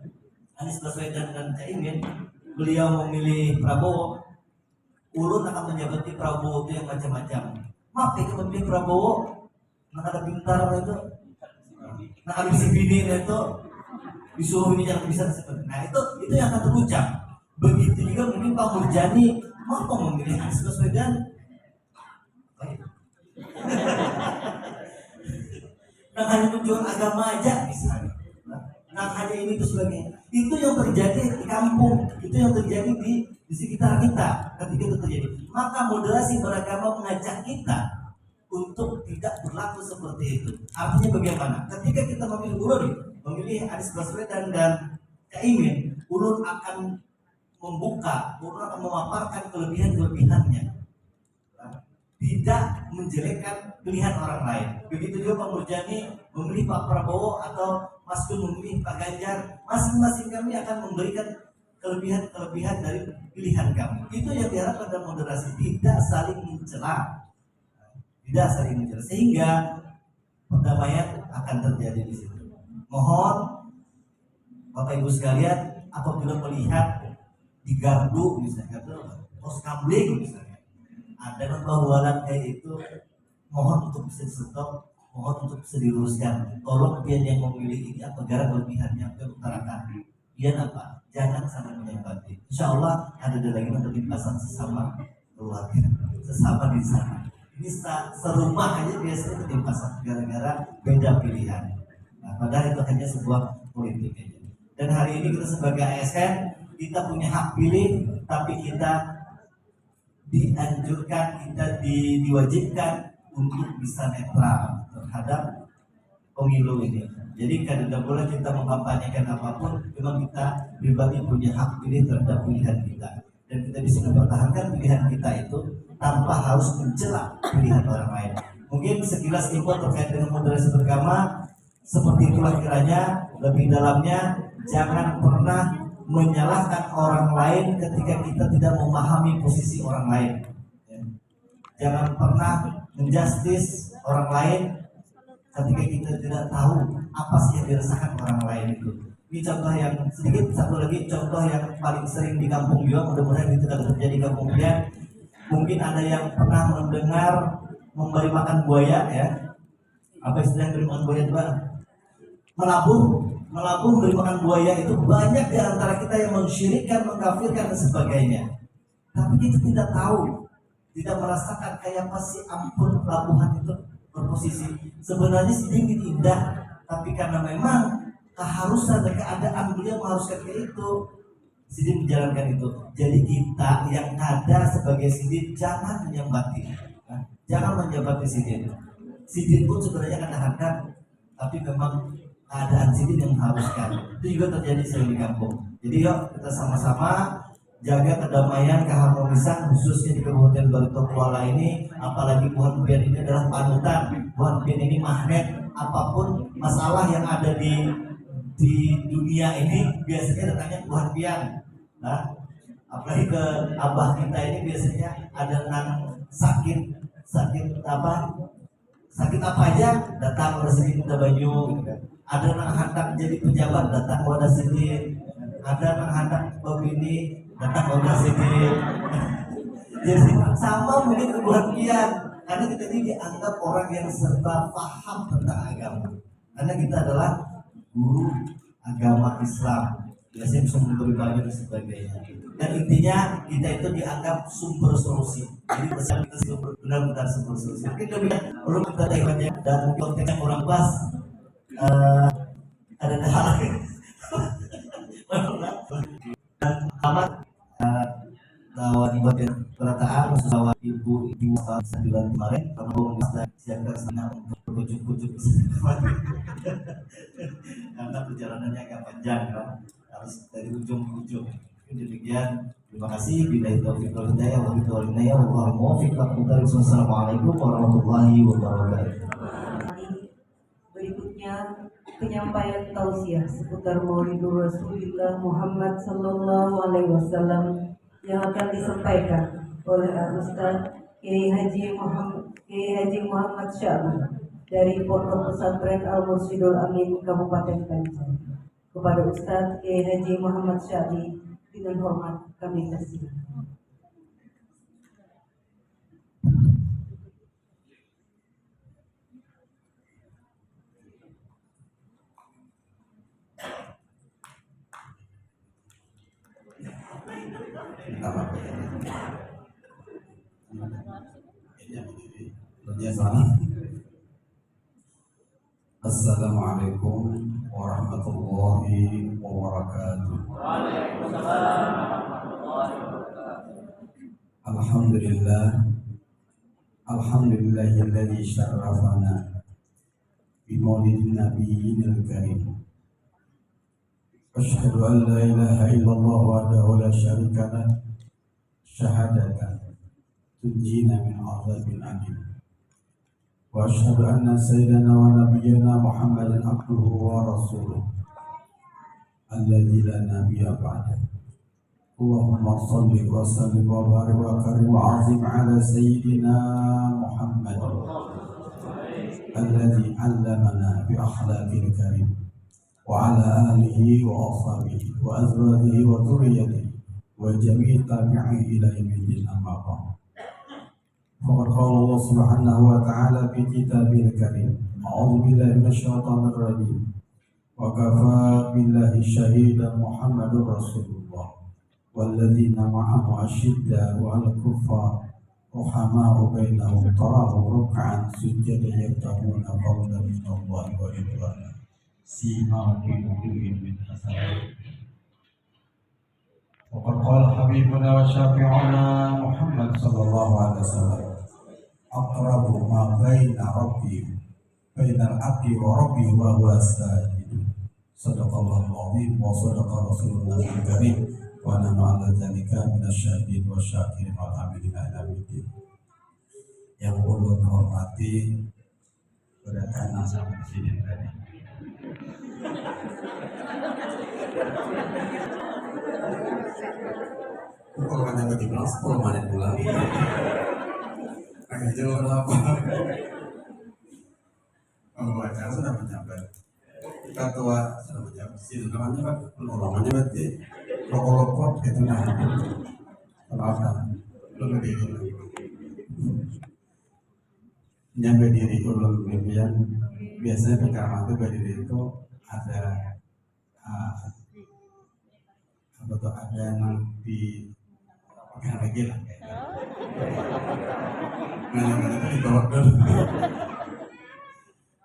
C: Anies Baswedan dan Cak Imin, beliau memilih Prabowo, ulun akan menyebut Prabowo itu yang macam-macam. Maaf ya, memilih Prabowo, nak ada pintar itu, nak ada si bini itu, disuruh ini yang bisa seperti. Nah itu yang akan terucap. Begitu juga mungkin Pak Murjani mau memilih Anies Baswedan. Nah hanya tujuan agama aja misalnya. Nah hanya ini itu sebagainya. Itu yang terjadi di kampung, itu yang terjadi di sekitar kita ketika itu terjadi. Maka moderasi beragama mengajak kita untuk tidak berlaku seperti itu. Artinya bagaimana? Ketika kita memilih Anies Baswedan dan Cak Imin, ulun akan membuka, ulun akan memaparkan kelebihan-kelebihannya, tidak menjelekkan pilihan orang lain. Begitu juga Pak Murjani memilih Pak Prabowo atau Mas Gun memilih Pak Ganjar, masing-masing kami akan memberikan kelebihan-kelebihan dari pilihan kami. Itu yang diharapkan dalam moderasi, tidak saling mencela, sehingga perdamaian akan terjadi di situ. Mohon Bapak Ibu sekalian, apabila melihat di gardu misalnya, pos kamling misalnya, ada pembawalan kayak itu, mohon untuk bisa di-stop, mohon untuk bisa diluruskan. Tolong pian yang memilih ini apabila kelebihannya utarakan. Pian apa? Jangan saling menyempati. Insya Allah ada lagi limpasan sesama keluarga, sesama di sana. Ini serumah aja biasanya ketimpasan gara-gara beda pilihan. Nah, padahal itu hanya sebuah politik aja. Dan hari ini kita sebagai ASN, kita punya hak pilih, tapi kita dianjurkan, kita diwajibkan untuk bisa netral terhadap pemilu ini. Jadi tidak boleh kita mengkampanyekan apapun, memang kita pribadi punya hak pilih terhadap pilihan kita, dan kita bisa mempertahankan pilihan kita itu tanpa harus mencela pilihan orang lain. Mungkin sekilas info terkait dengan moderasi beragama seperti itulah kiranya. Lebih dalamnya, jangan pernah menyalahkan orang lain ketika kita tidak memahami posisi orang lain. Jangan pernah menjustis orang lain ketika kita tidak tahu apa sih yang dirasakan orang lain itu. Ini contoh yang sedikit, satu lagi contoh yang paling sering di kampung juga, mudah-mudahan itu tidak terjadi di kampung Bian. Mungkin ada yang pernah mendengar memberi makan buaya ya. Apa istilah beri makan buaya Pak? Melabuh beri makan buaya itu banyak di antara kita yang mensyirikkan, mengkafirkan dan sebagainya. Tapi kita tidak tahu, tidak merasakan kayak apa sih ampun pelabuhan itu berposisi. Sebenarnya sedikit indah, tapi karena memang keharusan dan keadaan beliau mengharuskan kayak itu, Sidin menjalankan itu. Jadi kita yang ada sebagai Sidin jangan menyambati, jangan menjabati Sidin. Sidin pun sebenarnya kadang-kadang, tapi memang keadaan Sidin yang mengharuskan. Itu juga terjadi sering di kampung. Jadi yuk kita sama-sama jaga kedamaian, keharmonisan khususnya di Kabupaten Barito Kuala ini. Apalagi Pohon Pian ini adalah panutan. Pohon Pian ini magnet. Apapun masalah yang ada di dunia ini biasanya datangnya ke Pohon Pian. Nah, apalagi ke abah kita ini biasanya ada yang sakit apa aja datang ke sini kita banyu. Ada yang hendak jadi pejabat datang ke sini. Ada yang hendak begini datang ke sini. Jadi sama mungkin kebahagiaan, karena kita ini dianggap orang yang serba paham tentang agama, karena kita adalah guru agama Islam, biasanya bisa memberi banyak dan sebagainya. Dan intinya kita itu dianggap sumber solusi. Jadi bersama kita benar-benar sumber solusi. Mungkin lebih perlu kita tanya dan konteksnya kurang pas. Ada hal amat lawan bagian perataan bahwa ibu 9 kemarin kamu bisa siapkan sana untuk berkucuk-kucuk karena perjalanannya agak panjang kan, harus dari ujung ke ujung. Demikian, terima kasih. Billahi taufiq wal hidayah wa billahi hidayah wa muwaffiq. Wassalamualaikum warahmatullahi wabarakatuh.
A: Berikutnya penyampaian tausiah seputar Maulidur Rasulullah Muhammad Sallallahu Alaihi Wasallam yang akan disampaikan oleh Ustaz Kiai Haji Muhammad Syahban dari Pondok Pesantren Al Mursyidul Amin Kabupaten Banjar. Kepada Ustaz Kiai Haji Muhammad Syahban dengan hormat kami persilakan.
B: Assalamualaikum warahmatullahi wabarakatuh. Alhamdulillahilladzi syarrafana bi maulidin nabiyil karim. Asyhadu an la ilaha illallah wahdahu la syarika lah syahadatan tunjina min azabin alim. Wa asyhadu anna sayyidana wa nabiyyana Muhammadan abduhu wa rasuluh alladzi la nabiyya ba'dahu. Allahumma salli wa sallim wa barik wa karim wa azim ala sayyidina Muhammad alladzi 'allamana bi akhlaqil karim wa ala alihi wa ashabihi wa azwajihi wa dhurriyyatihi wa jami'i tabi'ihi ila yaumil amma ba'd. Faqad qala Allah subhanahu wa ta'ala fi kitabil karim. A'udzu billahi minasyaitonir rajim. Wa kafa billahi shahidan Muhammadur Rasulullah walladzina ma'ahu asyidda'u 'alal kuffar ruhama'u bainahum tarahum ruk'an sujjadan yabtaguna fadlan min Allah wa ridwana simahum fi wujuhihim min hasanat. Waqad qala habibuna wa syafi'una Muhammad sallallahu alaihi wasallam aqrabu ma baina rabbi bainal abdi wa rabbi wa huwa sajid. Sadaqallahu al-azim wa sadaqa rasulullah al-karim wa nahnu ala dzalika minasyahidin wa syakirin wal hamidin ila yaumil. Yang ulun hormati Perdana sama Presiden tadi. Kalau banyak bagi bilang 10 menit pulang. Agak jauh apa? Membaca sudah menjabat. Ketua sudah menjabat. Situ namanya Pak. Namanya berarti rokok-rokok itu nah. Apa? Belum berdiri. Yang berdiri ulun kemudian biasanya pertama itu berdiri itu ada apa tuh ada yang di pegang lagi lah yang itu dibawa dulu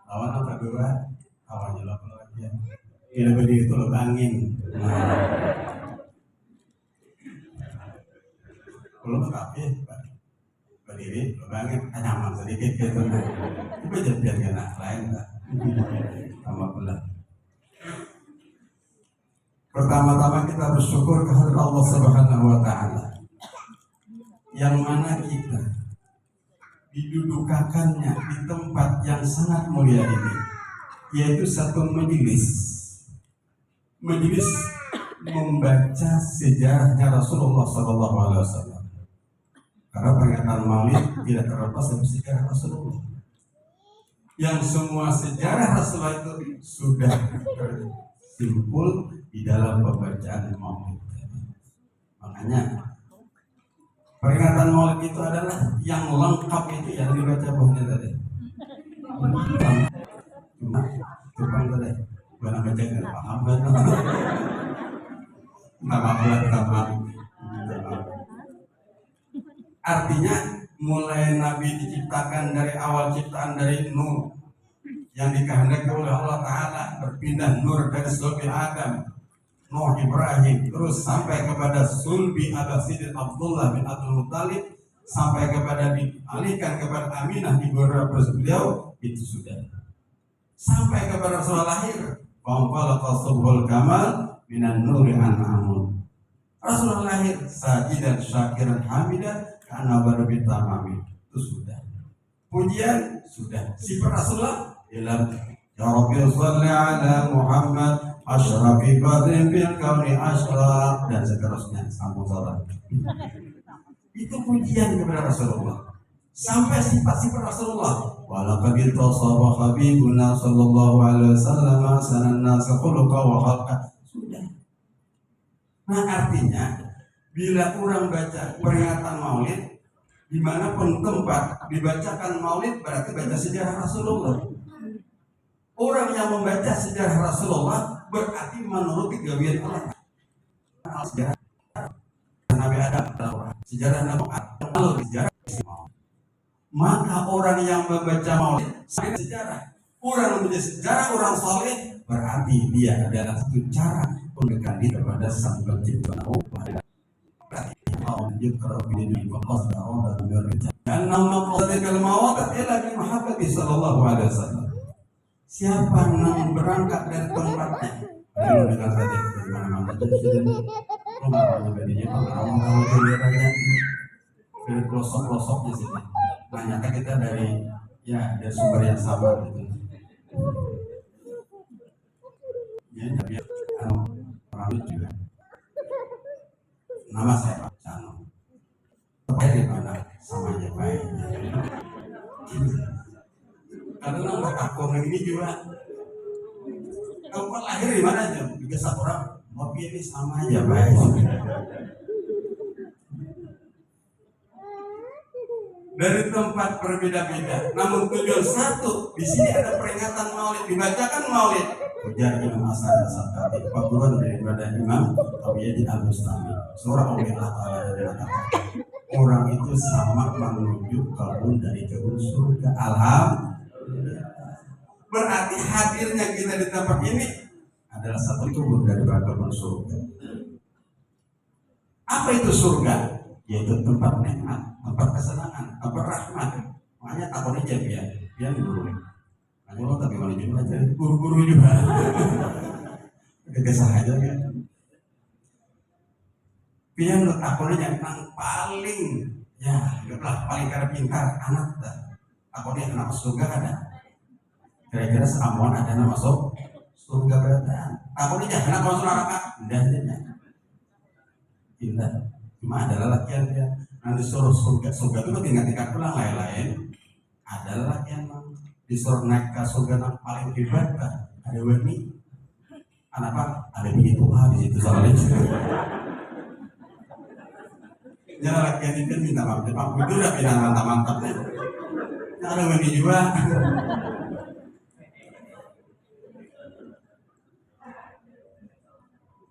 B: lawan apa dua awalnya lo lagi tidak berdiri itu lubangin belum tapi berdiri lubangin nyaman sedikit gitu itu jadi kena lain lah sama pula. Pertama-tama kita bersyukur kehadirat Allah Subhanahu wa taala yang mana kita didudukakannya di tempat yang sangat mulia ini, yaitu satu majelis membaca sejarahnya Rasulullah sallallahu alaihi wasallam. Karena peringatan Maulid tidak terlepas dari sejarah Rasulullah. Yang semua sejarah Rasulullah itu sudah tersimpul di dalam pembacaan Maulid. Makanya peringatan Maulid itu adalah yang lengkap itu yang dibaca buahnya tadi. Cuma tadi bukan baca dengan paham nama. Artinya mulai Nabi diciptakan dari awal ciptaan dari nur yang dikehendaki oleh Allah Ta'ala berpindah nur dari sulbi Adam, Nuh, Ibrahim, terus sampai kepada sulbi Abbasidin Abdullah bin Abdul Muttalib, sampai kepada dialihkan kepada Aminah ibu beliau, itu sudah sampai kepada Rasulullah lahir fa'amfalaqa subhul kamal minan nuri an'amun. Rasulullah lahir sajidan syakiran hamidan karena baru bitamami, itu sudah pujian sudah sifat Rasulullah dalam ya Rabbi sholli ala Muhammad asyrafi badrin bil kauni asyraf dan seterusnya sambung salat. Itu pujian kepada Rasulullah sampai sifat-sifat Rasulullah. Walaqad tasawwa habibuna sallallahu alaihi wasallam sanan nas khuluqa wa khalqa. Sudah. Nah, artinya bila orang baca peringatan Maulid dimanapun tempat dibacakan Maulid berarti baca sejarah Rasulullah. Orang yang membaca sejarah Rasulullah berarti menurut kegawian Allah. Sejarah Nabi Adam, sejarah Nabi Adam, sejarah maka orang yang membaca Maulid sejarah, orang membaca sejarah orang saleh berarti dia adalah satu cara mendekati kepada Sang Pencipta Allah. Dan nama qasadikal mawadat ila bi muhabbati sallallahu alaihi wasallam. Siapa yang berangkat dari tempatnya lalu dengan saja dari mana-mana rumahnya dari pelosok-pelosoknya sini. Ternyata kita dari sumber yang sama gitu. Ya, tapi orang juga. Nama saya Pak Cano. Dari mana sama aja baik. Karena nama aku ini juga. Kamu lahir di mana aja? Juga satu orang. Mobil ini sama aja baik. Dari tempat berbeda-beda, namun tujuan satu. Di sini ada peringatan Maulid, dibacakan Maulid. Ujar Imam Hasan As-Sakati, pakuran daripada Imam Tawiyadin Al-Bustami. Seorang Allah Ta'ala yang mengatakan, orang itu sama menuju kebun dari kebun surga. Alhamdulillah. Berarti hadirnya kita di tempat ini adalah satu kebun dari kebun surga. Apa itu surga? Yaitu tempat nikmat, tempat kesenangan, tempat rahmat. Makanya takutnya jadi biar dulu. Aku tapi mana juga aja guru-guru juga. Kesah aja kan. Pian aku yang paling ya, paling karena pintar anak dah. Aku ini anak surga ada. Kira-kira seamuan ada anak masuk surga berarti. Aku ini jangan masuk neraka. Tidak. Cuma adalah laki dia. Nanti suruh surga itu kan tingkat pulang lain-lain. Adalah laki yang disuruh naik ke surga yang paling hebat kan. Ada wani. Kenapa? Ada begitu di situ soalnya. Jangan laki yang itu minta maaf. Itu udah pindah mantap-mantapnya. Ada wani juga.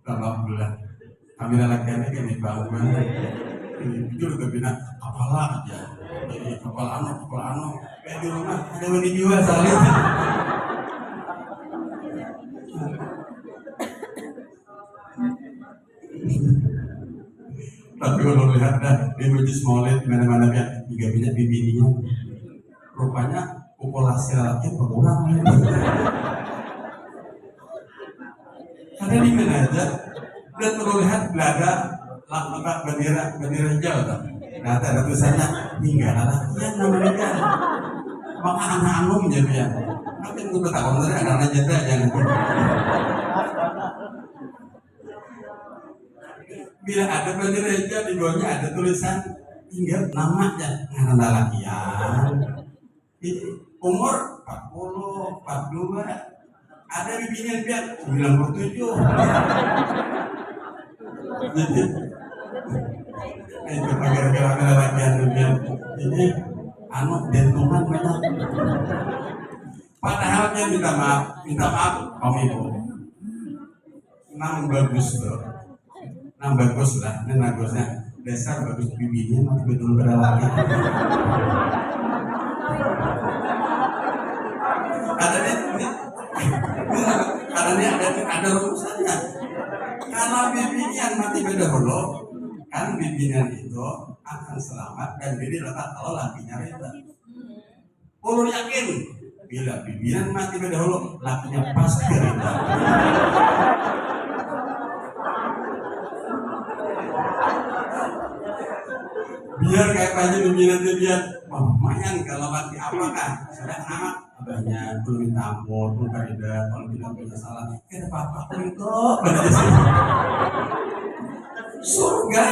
B: Alhamdulillah. Kami laki ini kan dibangun. Itu udah pindah kepala aja. Kepala anu. Kayak di rumah ada wani juga soalnya. Tapi kalau lihat di majlis maulid mana-mana ya tiga minyak bibininya, rupanya populasi laki berkurang. Karena di mana aja, dan perlu lihat ada lambang bendera hijau tak? Nah ada tulisannya hingga laki yang namanya kan, maka anak anu menjadi ya. Tapi itu betul kalau ada anak jeda yang bila ada bendera hijau di bawahnya ada tulisan hingga namanya karena lakian umur 40, 42 ada bibinya biar 97 jadi itu gara-gara lakian biar ini anu dentungan banyak padahal dia minta maaf om ibu nang bagus tuh nah bagus lah, ini bagusnya dasar bagus bibinya mati betul berlaki. Karena ada rumusannya. Kalau bibinya yang mati beda dulu, kan bibinya itu akan selamat dan bini letak kalau lakinya reda. Ulun yakin bila bibinya mati beda dulu, lakinya pasti reda. Biar kayak aja pimpinan dia biar lumayan kalau lagi apa kan sedang anak banyak belum minta ampun belum kaedah kalau kita punya salah kita apa itu surga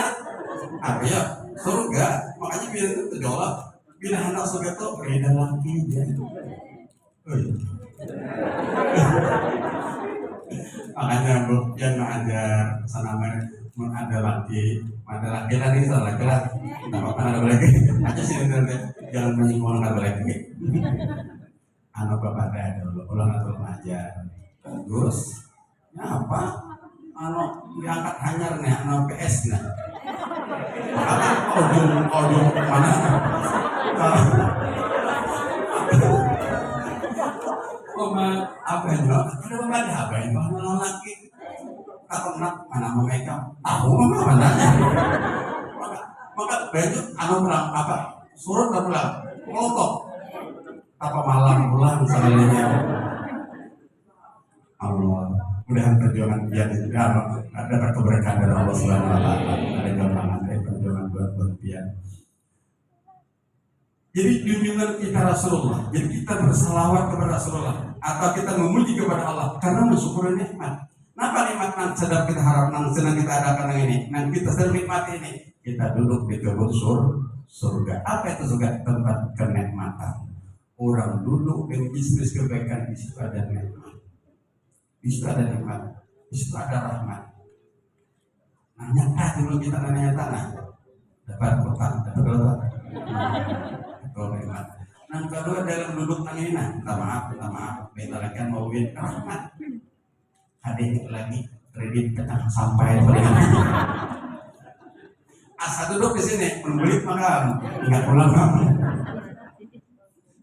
B: apa ya surga makanya biar itu terjolak bila anak surga itu kaedah lagi dia makanya bu yang mengajar sana ada lagi lagi salah lagi tidak apa ada lagi aja sih nanti jangan menyinggung ada lagi anak bapak ada dulu ulang atau mengajar terus apa anak diangkat hanyar nih anak PS nih ujung mana apa yang ada apa yang mana lagi tak pernah mana memegang tahu mana maka baju anu pulang apa surut dan pulang kelompok apa malam pulang sebenarnya Allah mudahan perjuangan dia juga ada keberkahan dari Allah Subhanahu Wa Taala ada gambaran dari perjuangan buat dia. Jadi junjungan kita Rasulullah, jadi kita bersalawat kepada Rasulullah atau kita memuji kepada Allah karena mensyukuri nikmat. Kenapa nikmat yang sedang kita harap, yang sedang kita adakan ini, yang kita sedang nikmati ini? Kita duduk di kebun surga. Apa itu surga? Tempat kenikmatan. Orang duduk dengan bisnis kebaikan, di situ ada nikmat. Di situ ada nikmat. Di situ ada rahmat. Nah, nyata dulu kita nanya tanah. Dapat kotak, dapat kotak. Itu nikmat. Nah, kedua dalam duduk tanginan, minta maaf, minta lagi mau win rahmat. Hadir lagi kredit kita sampai asal duduk di sini membeli maka nggak pulang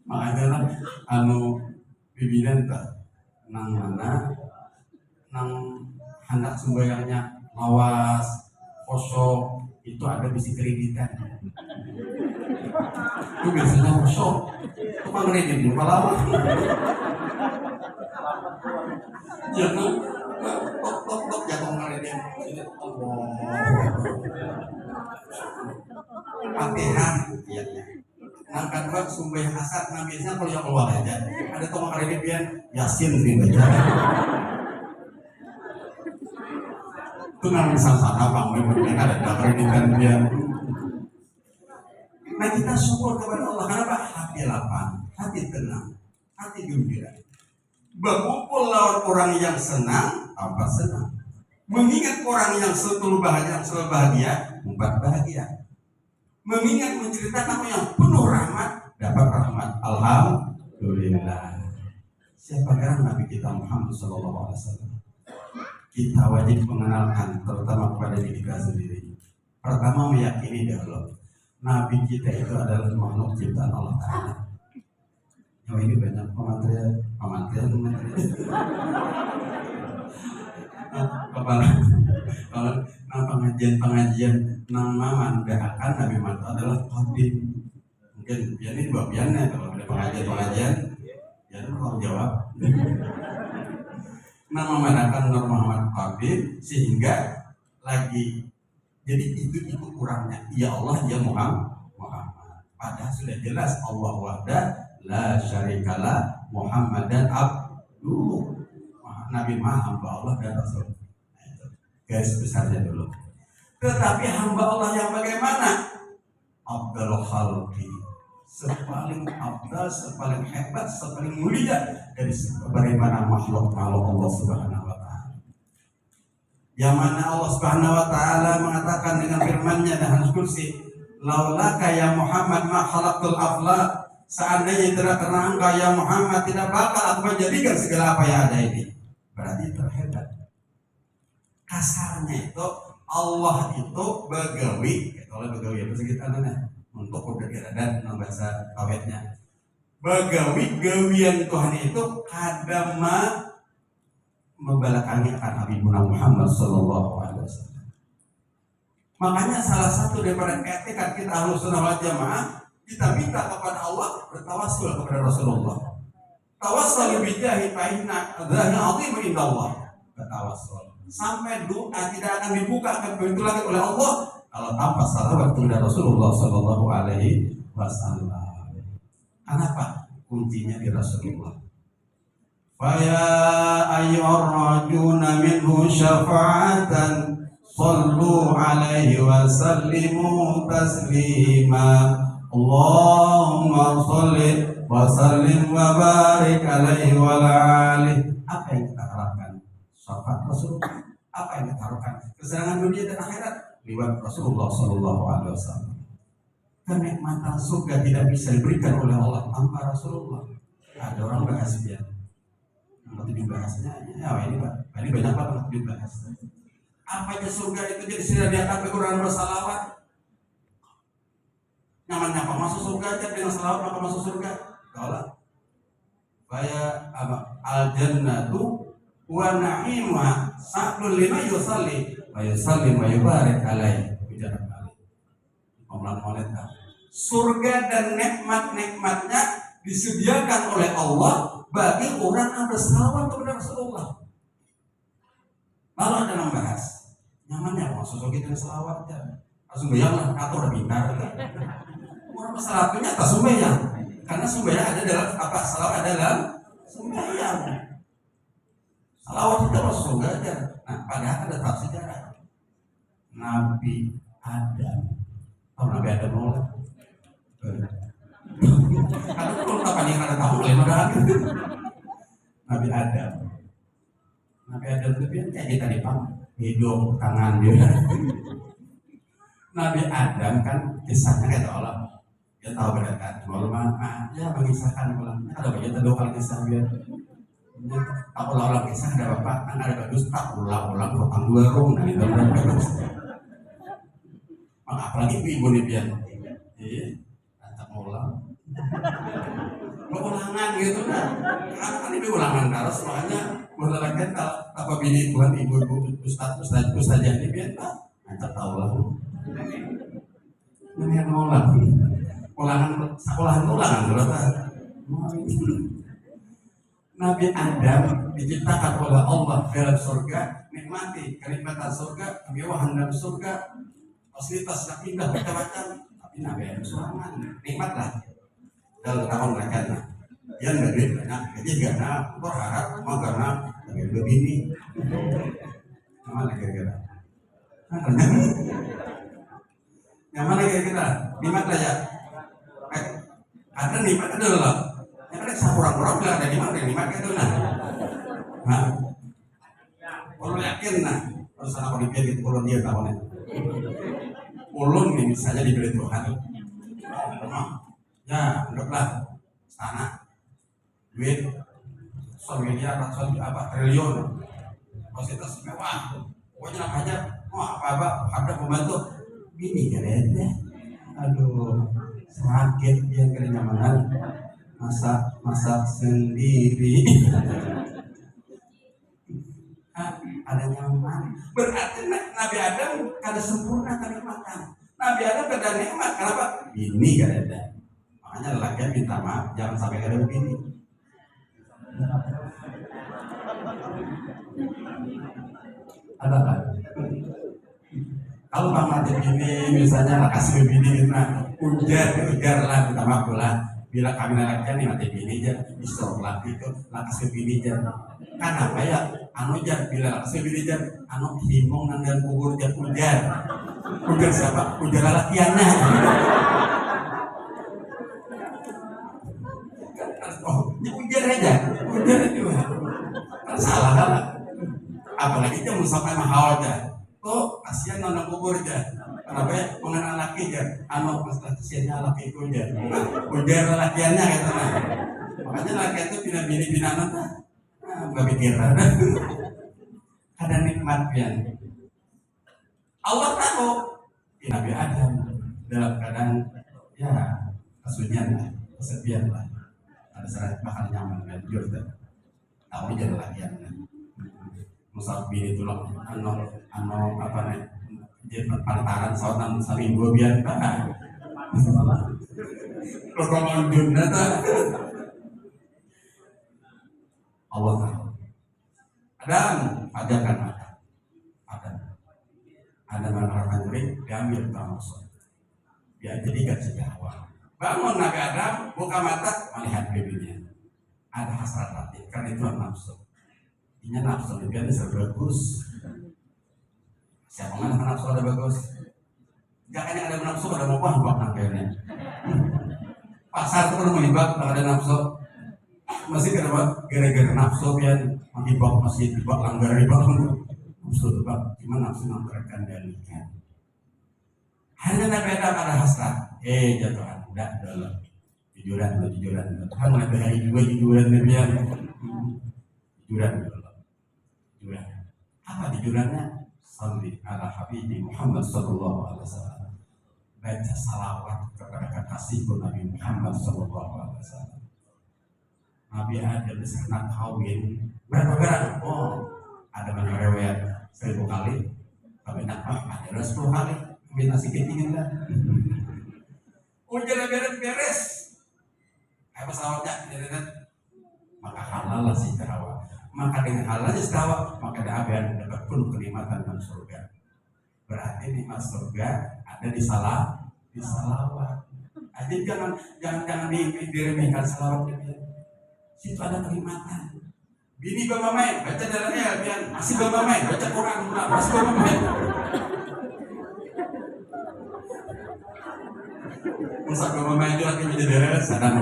B: makanya anu bibinan tak nang mana nang hendak sembayangnya lawas kosong itu ada bisi kreditan itu biasanya kosong itu kredit malah Ya no, tok jatuh kali dia. Fatihah, iya. Angkat buat sumber hasad, nah biasanya kalau yang keluar aja. Ada tomak kali ini biar Yasin dibaca. Itu namanya sana bang, memang ada kali ini kan biar. Nah kita syukur kepada Allah, kenapa? Hati lapang, hati tenang, hati gembira. Berkumpul lawan orang yang senang, apa senang. Mengingat orang yang selalu bahagia, membuat bahagia. Mengingat menceritakan yang penuh rahmat, dapat rahmat. Alhamdulillah. Siapakah Nabi kita Muhammad SAW? Kita wajib mengenalkan, terutama kepada diri kita sendiri. Pertama meyakini dahulu, Nabi kita itu adalah makhluk ciptaan Allah Ta'ala. Oh ini banyak pemantrian. Kepala pengajian nama mendahakan Nabi Muhammad adalah khatib. Mungkin ya ini bagiannya kalau ada pengajian ya kalau jawab. Nama mendahakan Nur Muhammad khatib sehingga lagi jadi itu kurangnya. Ya Allah ya Muhammad. Padahal sudah jelas Allah wahda la syarikalah Muhammadan abduhu. Nabi Muhammad hamba Allah dan Rasul. Garis besarnya dulu. Tetapi hamba Allah yang bagaimana? Abdul khalqi, sepaling abdal, sepaling hebat, sepaling mulia dari bagaimana makhluk Allah Subhanahu wa Ta'ala. Yang mana Allah Subhanahu wa Ta'ala mengatakan dengan firman-Nya dan hadis kursi, laulaka ya Muhammad ma khalaqtul aflaq. Seandainya tidak karena engkau ya Muhammad, tidak bakal aku menjadikan segala apa yang ada ini. Berarti terhebat. Kasarnya itu Allah itu begawi, kalau begawi apa sih kita namanya? Untuk berbeda dan bahasa awetnya. Begawi gawian Tuhan itu kadang membelakangi akan Habibuna Muhammad Sallallahu Alaihi Wasallam. Makanya salah satu daripada etikat kita Ahlussunnah wal Jamaah, kita minta kepada Allah bertawassul kepada Rasulullah. Tawassul bijahi fa inna dzahna 'azim indallah. Bertawassul sampai doa tidak akan dibuka pintu lagi oleh Allah kalau tanpa salawat kepada Rasulullah sallallahu alaihi wasallam. Kenapa? Kuncinya di Rasulullah. Fa ya ayyuhar-rajuna minhu syafa'atan sallu alaihi wa sallimu taslima. Allahumma sholli wa sallim wa barik alaihi wa alihi. Apa yang kita harapkan? Syafaat Rasulullah. Apa yang kita harapkan? Kesenangan dunia dan akhirat lewat Rasulullah Sallallahu Alaihi Wasallam. Kenikmatan surga tidak bisa diberikan oleh Allah tanpa Rasulullah. Ada orang bahas dia. Nanti dibahasnya, ya ini Pak. Ini banyak banget dibahas. Apa aja surga itu jadi sudah diangkat kekurangan bersalawat. Nyaman-nyaman masuk surga aja dengan salawat maka masuk surga. Tolak. Faya al-jannatu wa na'imah sa'lul lima yusalli wa yusallim wa yubarik alaihi bicara kali. Omlan moleta. Surga dan nikmat-nikmatnya disediakan oleh Allah bagi orang yang bersalawat kepada Rasulullah. Lalu ada membahas nyamannya masuk surga dengan salawat aja. Langsung bayanglah atau udah pintar. Orang bersalawatnya tak sembahyang. Karena sembahyang ada dalam apa? Salawat ada dalam sembahyang. Salawat itu masuk surga aja. Nah, padahal ada tafsir sejarah. Nabi Adam. Tahu Nabi Adam nolak. Karena kalau tak paling ada tahu lain ada. Nabi Adam. Nabi Adam itu dia kayak kita di hidung, tangan dia. Nabi Adam kan kisahnya kayak Allah. Dia tahu berdekat, walau ya mengisahkan ulang. Ada banyak dua kali kisah dia. Tak ulang kisah ada bapak, kan ada bagus tak ulang potong dua rung, nah itu bagus. Maka apalagi ibu nih dia, tak ulang. Ulangan gitu kan? Kan ini ulangan terus makanya berlagak apa bini buat ibu ustaz ini biar tak tahu lah. Namanya ulangan berarti. Nabi Adam diciptakan oleh Allah dalam surga, nikmati kenikmatan surga, kemewahan dalam surga, fasilitas yang indah macam-macam. Tapi Nabi Adam sorangan, nikmatlah dalam tahun mereka. Yang lebih banyak, jadi karena berharap mau karena lebih begini. Mana kira-kira? Yang mana kira-kira? Nikmatlah ya. Ada nikmat itu loh. Yang ada sapurang-purang bilang ada nikmat itu nah. Kalau yakin nah, harus anak orang itu kalau dia tahu nih. Ulun nih misalnya diberi Tuhan. Ya, anggaplah tanah, duit, 1 miliar atau apa triliun, fasilitas mewah, pokoknya apa aja, apa ada pembantu, gini kayaknya, aduh. Sakit dia kenyamanan masak sendiri ada nyaman berarti Nabi Adam kada sempurna kenikmatan. Nabi Adam kada nikmat kenapa? Ini kada ada, makanya lelaki minta maaf jangan sampai kada begini. Ada kan? Kalau Pak Mati ini misalnya kasih begini ujar lah minta maaf lah. Bila kami lelaki nih mati bini aja, istri laki itu kasih bini aja. Kan apa ya? Anu jar bila kasih bini aja, anu himong dan kubur jar ujar. Ujar siapa? Ujar lelakiannya. Oh, ujar aja, ujar itu. Kan salah kan? Apalagi dia mau sampai mahal aja. Kok kasihan nonton kubur aja. Kenapa ya? Mengenal laki aja. Anu masalah kasihannya laki itu aja. Ujar lelakiannya gitu nah. Makanya laki itu bina nanti. Gak pikir. Ada nikmatnya. Allah tahu. Nabi Adam dalam keadaan ya kesunyian lah, kesepian lah. Ada serat bakal nyaman dan jujur. Tahu aja lelakiannya. Musab bini tulang anu apa nih jadi pantaran sautan saminggu biar apa kalau dunia tuh Allah tahu Adam ajarkan ada menerangkan diri diambil tamasuk dia jadikan sejawa bangun Nabi Adam buka mata melihat bibinya ada hasrat hati karena itu nafsu. Ini nafsu itu bisa bagus. Siapa nggak nafsu ada bagus? Jangan yang ada nafsu ada mau buat nampilnya. Pasar itu kalau menghibak kalau ada nafsu masih kenapa? Gara-gara nafsu kan menghibak masih hibak langgar hibak nafsu itu bang. Cuma nafsu terkendalikan. Hanya Nabi Adam ada hasrat. Jatuhan udah dulu. Jujuran. Tuhan mulai hari juga jujuran demikian. Jujuran. Apa jujurannya? Salli ala Habibi Muhammad sallallahu alaihi wasallam. Baca salawat kepada kekasihku Nabi Muhammad sallallahu alaihi wasallam. Nabi Adam disana kawin berapa? Oh, ada banyak riwayat 1000 kali. Kami nak ada 10 kali. Kami nasi ketingin dah. Ujian beres. Apa pesawatnya? Maka halal lah si terawat. Maka dengan halalnya setawa maka ada abian dapat penuh kenikmatan dalam surga. Berarti nikmat surga ada di salawat. Jadi jangan diremehkan salawat itu. Situ ada kenikmatan. Bini bapak main baca dalamnya biar masih bapak main baca Quran masih bapak main. Masa bapak main juga lagi menjadi beres sadar.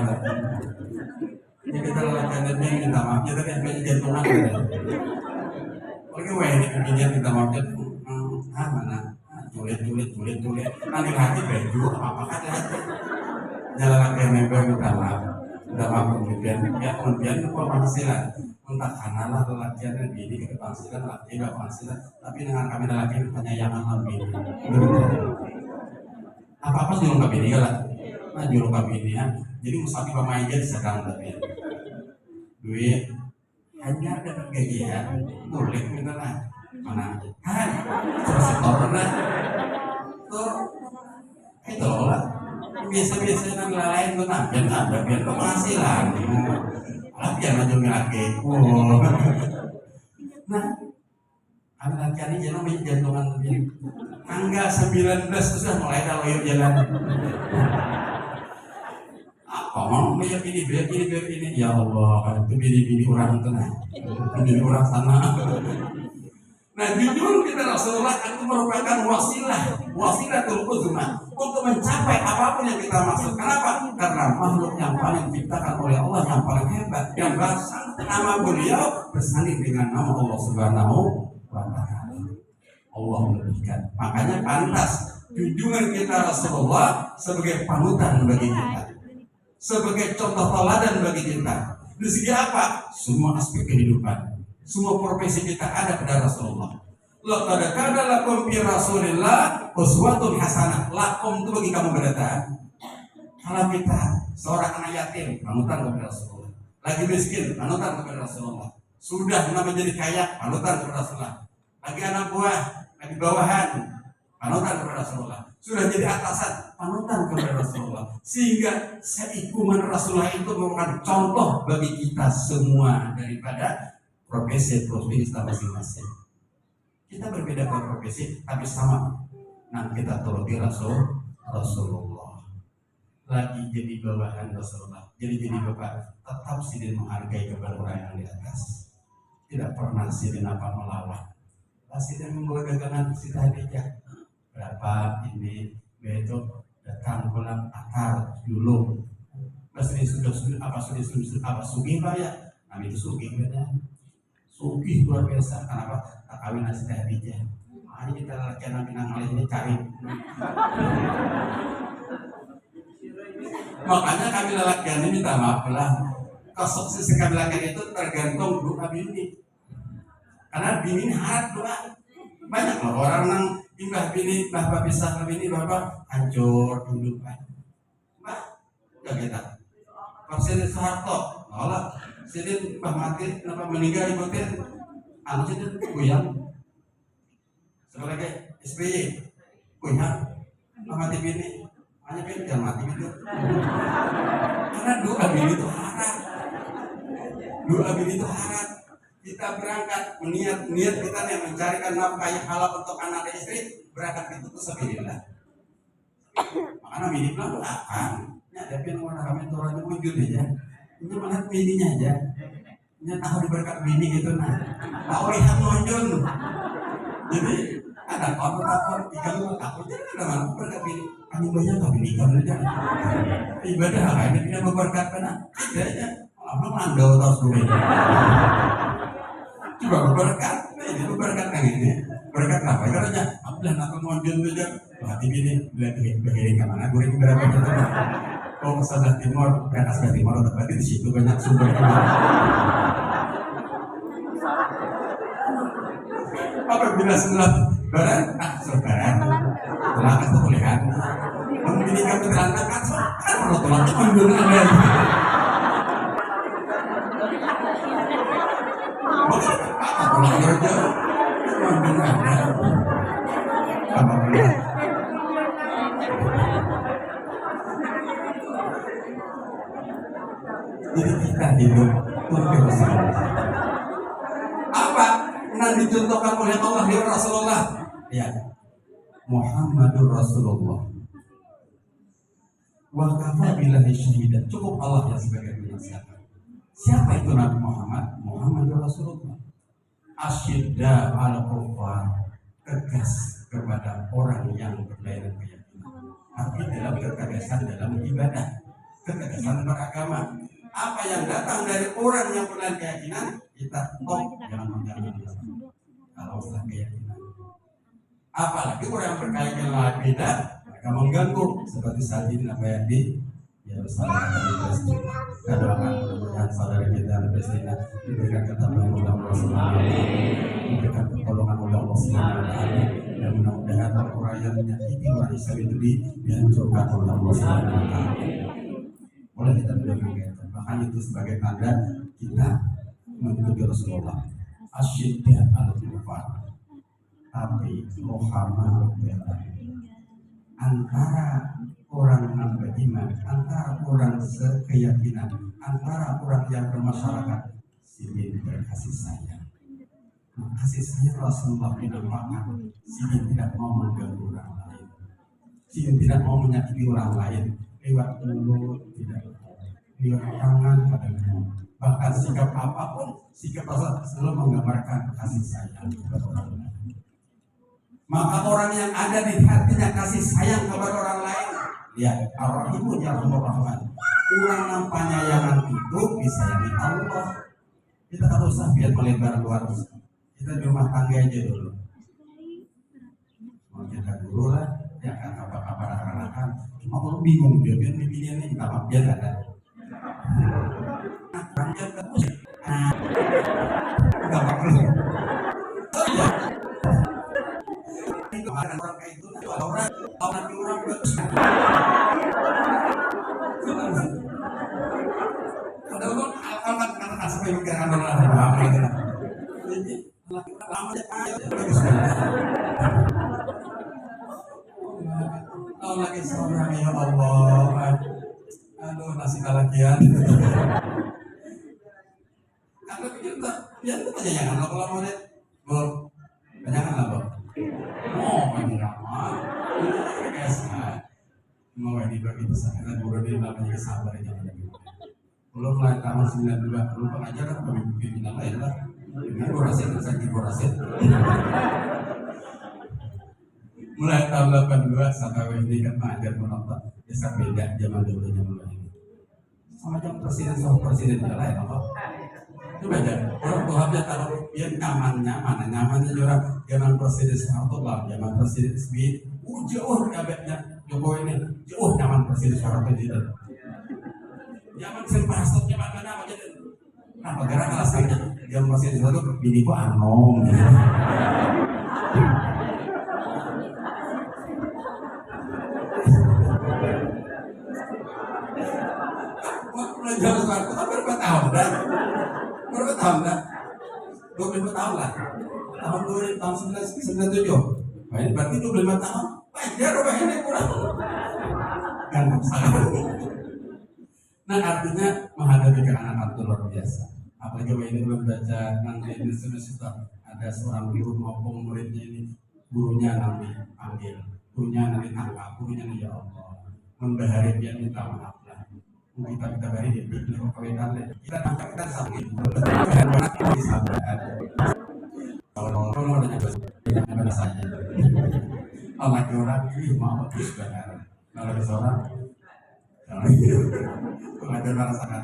B: Ini kita lakukan dan minta maaf kita kan banyak jantungan kan. Oke, ini kemudian minta maaf mana? Tulis. Nanti hati baju apa kan hati. Jalan member minta maaf kemudian apa penghasilan. Entah karena lah lelakian dan bini ke penghasilan laki gak penghasilan. Tapi dengan kami lelaki penyayangan lebih. Apa sih lengkap ini lah. Nah lengkap ini ya. Jadi musafir pemain jadi sedang tapi. Duit hanya dapat gajian boleh minta lah mana terus setornya tuh itu lah biasa yang lain tuh nah biar ada biar penghasilan lagi yang maju lagi. Wow. Nah, kami latihan ini jangan main jantungan lebih. Tanggal 19 sudah mulai dah loyok jalan. Apa mau lihat ini, biar ini. Ya Allah, itu bini orang itu nah, bini orang sana. Nah, jujur kita Rasulullah itu merupakan wasilatul uzma untuk mencapai apapun yang kita maksud. Kenapa? Karena makhluk yang paling diciptakan oleh Allah yang paling hebat, yang nama beliau bersanding dengan nama Allah Subhanahu wa Ta'ala. Allah melebihkan. Makanya pantas junjungan kita Rasulullah sebagai panutan bagi kita, sebagai contoh teladan bagi kita. Di segi apa? Semua aspek kehidupan. Semua profesi kita ada pada Rasulullah. Laqad kana lakum fi Rasulillah uswatun hasanah. Lakum itu bagi kamu berdatang. Kalau kita seorang anak yatim, panutan kepada Rasulullah. Lagi miskin, panutan kepada Rasulullah. Sudah menjadi kaya, panutan kepada Rasulullah. Lagi anak buah, lagi bawahan, panutan kepada Rasulullah. Sudah jadi atasan, panutan kepada Rasulullah. Sehingga seikuman Rasulullah itu merupakan contoh bagi kita semua daripada profesi kita masing-masing. Kita berbeda profesi, tapi sama. Nah, kita turuti Rasulullah. Lagi jadi bawahan Rasulullah, jadi bapak, tetap sidin menghargai kepada orang yang di atas. Tidak pernah sidin apa melawan. Sidin membawa dagangan si Khadijah. Berapa ini, besok datang pulang akar dulu. Pas ini sudah apa sugih pak ya? Kami itu sugih benar. Sugih luar biasa. Kenapa? Tak kawin nasi Khadijah. Makanya kita latihan pinang ini cari. Makanya kami latihan ini minta maaf lah. Kesuksesan kami latihan itu tergantung doa bini. Karena bini harap doa. Banyak loh orang yang imbah bini, bapak pisah ke bini, bapak hancur dulu kan. Mbak, ya kita. Presiden Soeharto, nolak. Jadi Mbah mati, kenapa meninggal ikutin? Anu jadi goyang. Sebagai SBY, goyang. Mbah mati bini, hanya bini jangan mati gitu. Karena doa bini itu harap. Doa bini itu harap. Kita berangkat niat kita nih mencarikan nafkah yang halal untuk anak dan istri, berangkat itu sabilillah. Makanya bini bilang doakan. Ya, tapi orang kami turun wujud aja. Ini melihat bininya aja. Ini tahu diberkat bini gitu nah. Tahu lihat muncul. Jadi ada kotor ikan takut jadi ada mana berkat bini. Kami banyak tak bini kamu aja. Ibadah ini tidak berkat karena tidak aja. Belum mandau terus dulu. Coba berkat. Ini berkat yang ini. Berkat apa? Karena apabila nak muncul saja. Hati bini begini kemana? Goreng berapa jatuh? Kalau ke sebelah timur, ke atas sebelah timur, berarti di situ banyak sumber kemana. Apabila sebelah barat, barat, telah kasih pilihan. Mungkin kamu terangkat kan perlu tolak mundur ada. Apa tolak jauh-jauh? Mundur ada. Apa boleh? Jadi kita hidup untuk Rasulullah. Apa yang dicontohkan oleh Allah di Rasulullah? Ya, Muhammadur Rasulullah. Wa kafa billahi syahidan. Cukup Allah yang sebagai penasihat. Siapa itu Nabi Muhammad? Muhammadur Rasulullah. Asyidda al-kufar, tegas kepada orang yang berbeda keyakinan. Tapi dalam ketegasan dalam ibadah, ketegasan beragama. Apa yang datang dari orang yang punya keyakinan, kita jangan mengganggu. Kalau sudah keyakinan, apalagi orang yang berkeyakinan beda, mereka mengganggu. Seperti saat ini apa yang di Yerusalem di Palestina. Kita doakan mudah-mudahan saudara kita di Palestina diberikan ketabahan oleh Allah Subhanahu wa Ta'ala, diberikan pertolongan oleh Allah Subhanahu wa Ta'ala, dan mudah-mudahan orang yang menyakiti umat Islam itu dihancurkan oleh Allah Subhanahu wa Ta'ala. Boleh kita berdoa, bahkan itu sebagai tanda kita mengikuti Rasulullah. Asyidda al-kufar, tapi rohama bela antara orang yang beriman, antara orang sekeyakinan, antara orang yang bermasyarakat, sini berkasih sayang. Nah, kasih sayang Rasulullah dinampakkan, sini tidak mau mengganggu orang lain, sini tidak mau menyakiti orang lain, lewat mulut tidak mau, lewat tangan kadang mau, bahkan sikap apapun, sikap Rasul selalu menggambarkan kasih sayang kepada orang lain. Maka orang yang ada di hatinya kasih sayang kepada orang lain, lihat Ar-Rahimun ya Rahman. Orang yang penyayangan itu disayangi Allah. Kita tak usah biar melebar luar. Kita di rumah tangga aja dulu. Mau kita dulu lah, ya kan apa-apa anak-anakan. Cuma kalau bingung dia biar bimbingan ini kita biar ada. Tangga terus. Enggak perlu. Kemarin orang kayak itu, orang ada orang alkamat katakan sampai mikirkan orang lain. Jadi lama aja kalau lagi seorang ya Allah, aduh nasi kalakian. Kalau kita biar kita jangan kalau mau lihat, jangan lah bro. Oh, ini ramah, biasa. Mau ini bagi besar, karena guru dia namanya sabar aja pada gitu. Belum mulai tahun 92, belum pengajaran kami pimpinan lain lah. Ini gorasin, saya gorasin. Mulai tahun 82 sampai ini kan mengajar menonton. Bisa beda zaman dulu ini. Sama jam presiden sama presiden yang lain apa? Itu beda. Orang Tuhannya kalau dia nyamannya juga zaman presiden Soeharto lah, zaman presiden SBY, jauh kabehnya Jokowi ini, jauh nyaman presiden Soeharto tidak. Zaman Silvastotnya mana aja. Nah, gara alasannya zaman presiden Soeharto bini gua Anong. Zaman Soeharto kan berapa tahun dah? Berapa tahun dah? 25 tahun lah. Tahun 2000, tahun 1997. Nah, ini berarti 25 tahun. Wajar apa ini kurang? Kan salah. Nah, artinya menghadapi keanehan itu luar biasa. Apalagi ini belum baca nanti ini sudah ada seorang guru maupun muridnya ini, gurunya nanti panggil, gurunya nanti tangkap, gurunya nanti ya Allah, membahari dia minta maaf lah. Kita beri dia beli kawinan kita tangkap kita sambil dan banyak disabarkan. Kalau mau ada jangan saja. Allah orang ini mau terus benar. Kalau seorang ada merasakan.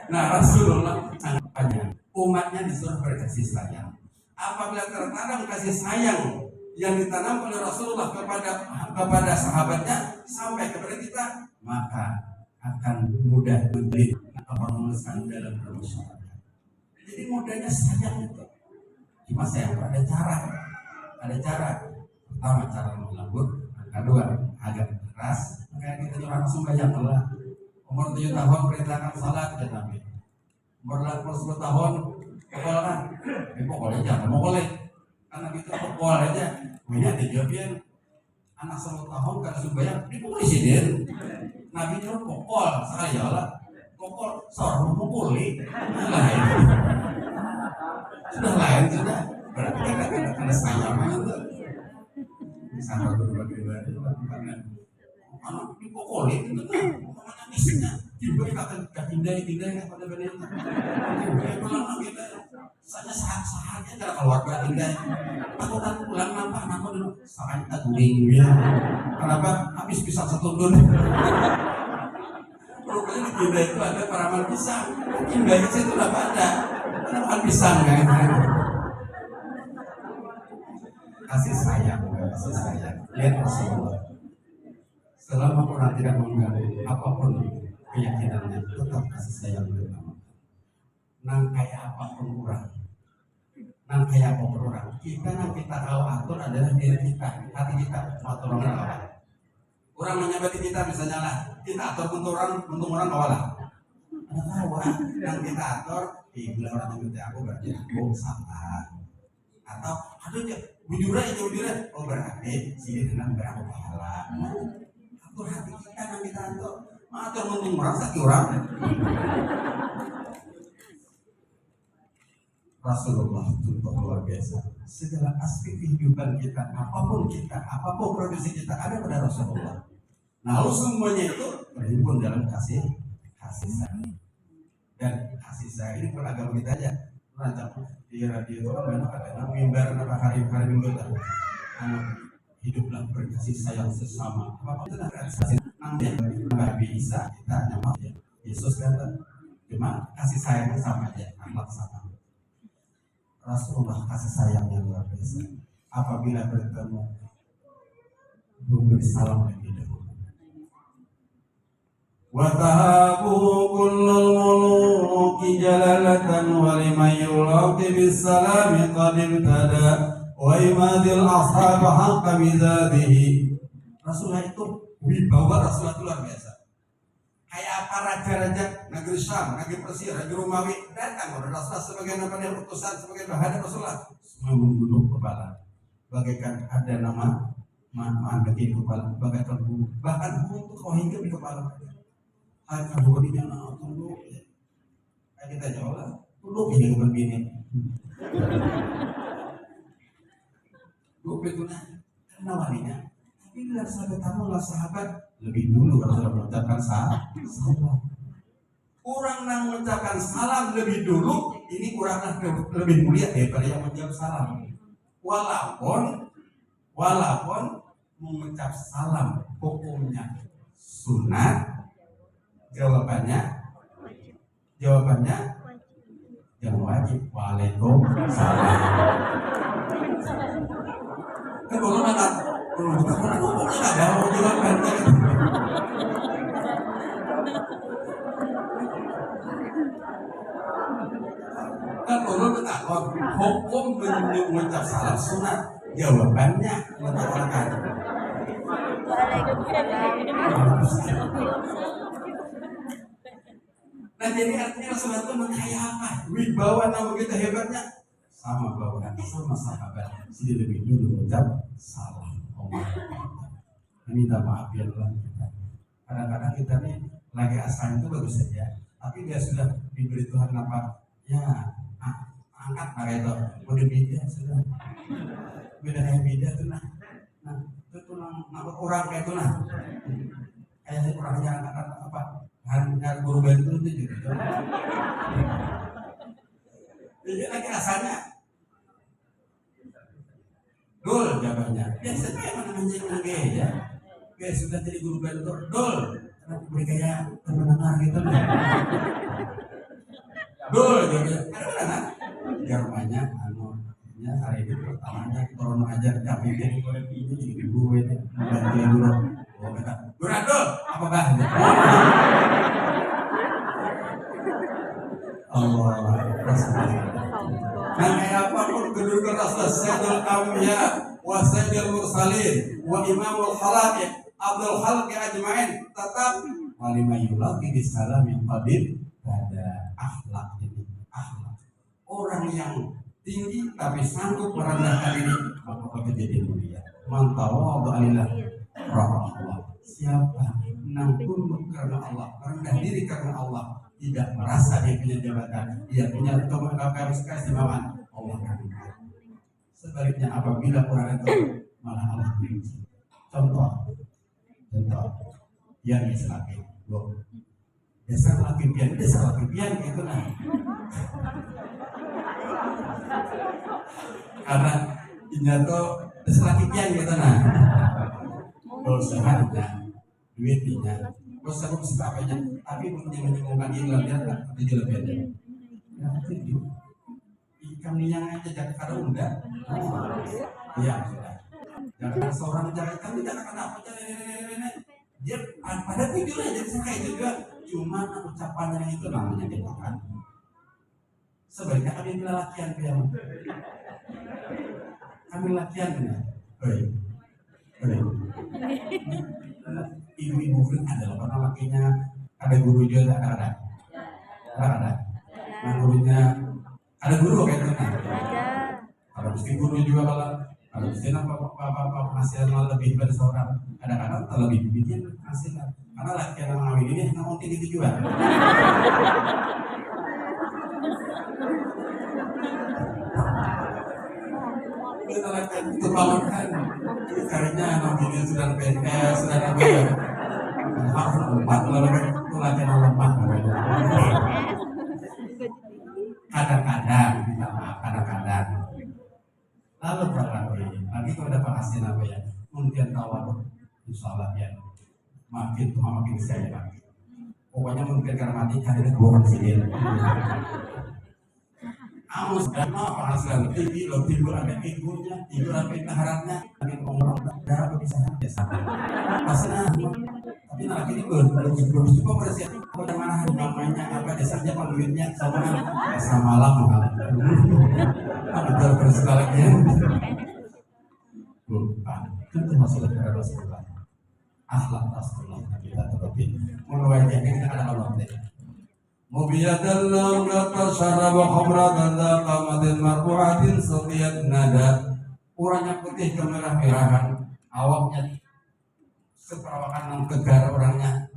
B: Nah, Rasulullah tanya, umatnya disuruh berkasih sayang. Apabila tertanam kasih sayang yang ditanam oleh Rasulullah kepada sahabatnya sampai kepada kita, maka akan mudah menjadi menuliskan dalam bermasyarakat. Jadi mudahnya sayang itu. Cuma sayang ada cara. Pertama cara melembut, kedua agak keras. Makanya kita juga langsung banyak lah. Umur 7 tahun perintahkan salat dan Nabi. Umur 10 tahun pokoknya, pokoknya jangan pokoknya. Karena kita pokok aja. Banyak dijawabin anak 10 tahun karena supaya dipukul sini. Nabi itu pokol, saya lah pokol, seorang memukuli lain sudah berarti ada sayang itu sama berbagi-bagi karena anak dipukuli itu namanya misinya juga akan hindai pada benar pulang kita saya saatnya cara keluarga hindai aku kan pulang nampak anakku dulu saat kita guling kenapa habis bisa 1 tahun. Rupanya di Indah itu ada paraman pisang. Indah itu udah ada. Paraman pisang kan? Kasih sayang. Lihat Rasulullah. Selama orang tidak mengganggu apapun keyakinannya, tetap kasih sayang bersama. Nang kayak apapun orang. Kita tahu atur adalah diri kita, hati kita, atur orang apa. Orang menyabati kita misalnya lah, kita atur untuk orang kawalah. Ada tahu yang kita atur, bila orang nyabati aku berarti aku salah. Atau aduh bujura, oh berarti sini tenang berapa pahala. Atur hati kita nang kita atur. Matur mending merasa kurang. Rasulullah itu luar biasa. Segala aspek kehidupan kita, apapun profesi kita ada pada Rasulullah. Nah, lalu semuanya itu berhimpun dalam kasih sayang. Dan kasih sayang ini beragam kita aja. Rancang di radio itu kan banyak ada mimbar apa hari minggu itu. Hiduplah berkasih sayang sesama. Apa itu kasih Nabi Isa kita nyamak ya. Yesus kata cuma kasih sayang sama aja, akhlak sama. Rasulullah kasih sayangnya luar biasa. Apabila bertemu memberi salam lebih dahulu. Wa tahabu kullul muluki jalalatan wa liman yulaqi bis salami qad ibtada wa imadil ashab haqqa bizadihi. Rasulullah itu wibawa Rasulullah itu luar biasa. Kayak apa raja-raja negeri Syam, negeri Persia, Raja Romawi datang kepada Rasulullah sebagai nabi utusan, sebagai bahan Rasulullah, semua menunduk kepala, bagaikan ada nama mandeki kepala, bagaikan bulu, bahkan bulu itu kau hinggap di kepala mereka. Akan bodinya nak tunduk, kayak kita jawab, tunduk ini begini, tunduk itu karena walinya. Tapi bila sahabat tamu lah sahabat lebih dulu Rasulullah mengucapkan salam. Orang yang mengucapkan salam lebih dulu ini kuranglah lebih mulia daripada yang menjawab salam. Walaupun mengucap salam hukumnya sunat, jawabannya yang wajib. Waalaikumsalam. Kan orang ada jawabannya. Kan orang bertakwa hukum mengucap salam sunat, jawabannya mengatakan nah jadi artinya Rasulullah itu mengkaya apa? Wibawa nama kita hebatnya sama bawaan, sama sahabat. Jadi lebih dulu mengucap salam. Minta maaf ya Tuhan kita. Kadang-kadang kita nih lagi asal itu bagus saja, tapi dia sudah diberi Tuhan apa? Ya, angkat pakai itu. Udah beda sudah. Beda kayak beda tuh nah. Nah, itu tuh nama orang kayak itu nah. Kayak orangnya angkat apa? Hanya guru bantu itu juga. Jadi lagi asalnya. Dul jawabannya. Biasanya yang mana ya. Oke, sudah jadi guru bentor. Dul. Kenapa beri kayak teman-teman gitu. Dul jawabannya. Kadang-kadang jawabannya ya hari ini pertamanya corona aja kami jadi korek ini jadi ibu ini bantuin dulu. Oh kata, Dul, apa bah? Allah Rasulullah. Nah kayak apapun kedudukan Rasulullah Sayyidul Anbiya wa Sayyidul Mursalin wa Imamul Khalaqi Abdul Khalqi ajma'in tetap walimah yulaqi bisalam yang qadim pada akhlak ini. Akhlak orang yang tinggi tapi sanggup merendahkan diri maka akan jadi mulia. Man tawadha lillah rahmatullah. Siapa yang tunduk karena Allah, merendah diri karena Allah, tidak merasa dia punya jabatan, dia punya keistimewaan, Allah akan mengasihi. Sebaliknya apabila orang itu malah Allah benci. Contoh yang Islami, dasar laki pian gitu nah. Karena injato dasar laki pian gitu nah. Usahanya, duitnya, bos aku sebagainya, tapi punya menyembuhkan Islam dia tak tujuh lebih ada. Ya tujuh. Ikan yang aja jangan kada unda. Iya sudah. Jangan seorang jangan kami jangan kenapa jangan dia pada tujuh aja jadi kayak juga. Cuma ucapannya itu namanya dimakan. Sebaiknya kami latihan pian. Kami latihan ya. Ibu-ibu adalah pernah lakinya ada guru juga ada. Nah gurunya ada guru kayak gitu kan. Kalau mesti guru juga kalau Kalau di sini bapak penghasilan malah lebih dari seorang, kadang-kadang terlebih bikin penghasilan. Karena laki yang ngawin ini ngomong tinggi juga. Kita laki itu banget kan, kayaknya anak ini sudah PNS, sudah apa ya? Harus lemah, itu laki yang lemah. Kadang-kadang, kita maaf, kadang-kadang. Lalu berapa lagi kalau ada penghasilan apa ya? Mungkin tawaduk, insya Allah ya. Makin Tuhan makin saya lagi. Pokoknya mungkin karena mati hari ini gue sendiri. Kamu sudah mau penghasilan tinggi, lo tidur ada ibunya, tidur ada intaharannya, lagi ngomong darah bisa biasa. Pasnya, tapi lagi ini belum cukup bersih. Bagaimana namanya apa desanya pemiliknya sama malam ada bersih lagi. Bukan, itu masalah dari Rasulullah. Akhlak Rasulullah kita terlebih meluainya kita ada Allah. Mubiyatan lam syaraba khamratan qamatin marfu'atin saqiyat nada. Orangnya putih kemerah-merahan, awaknya seperawakan yang tegar orangnya.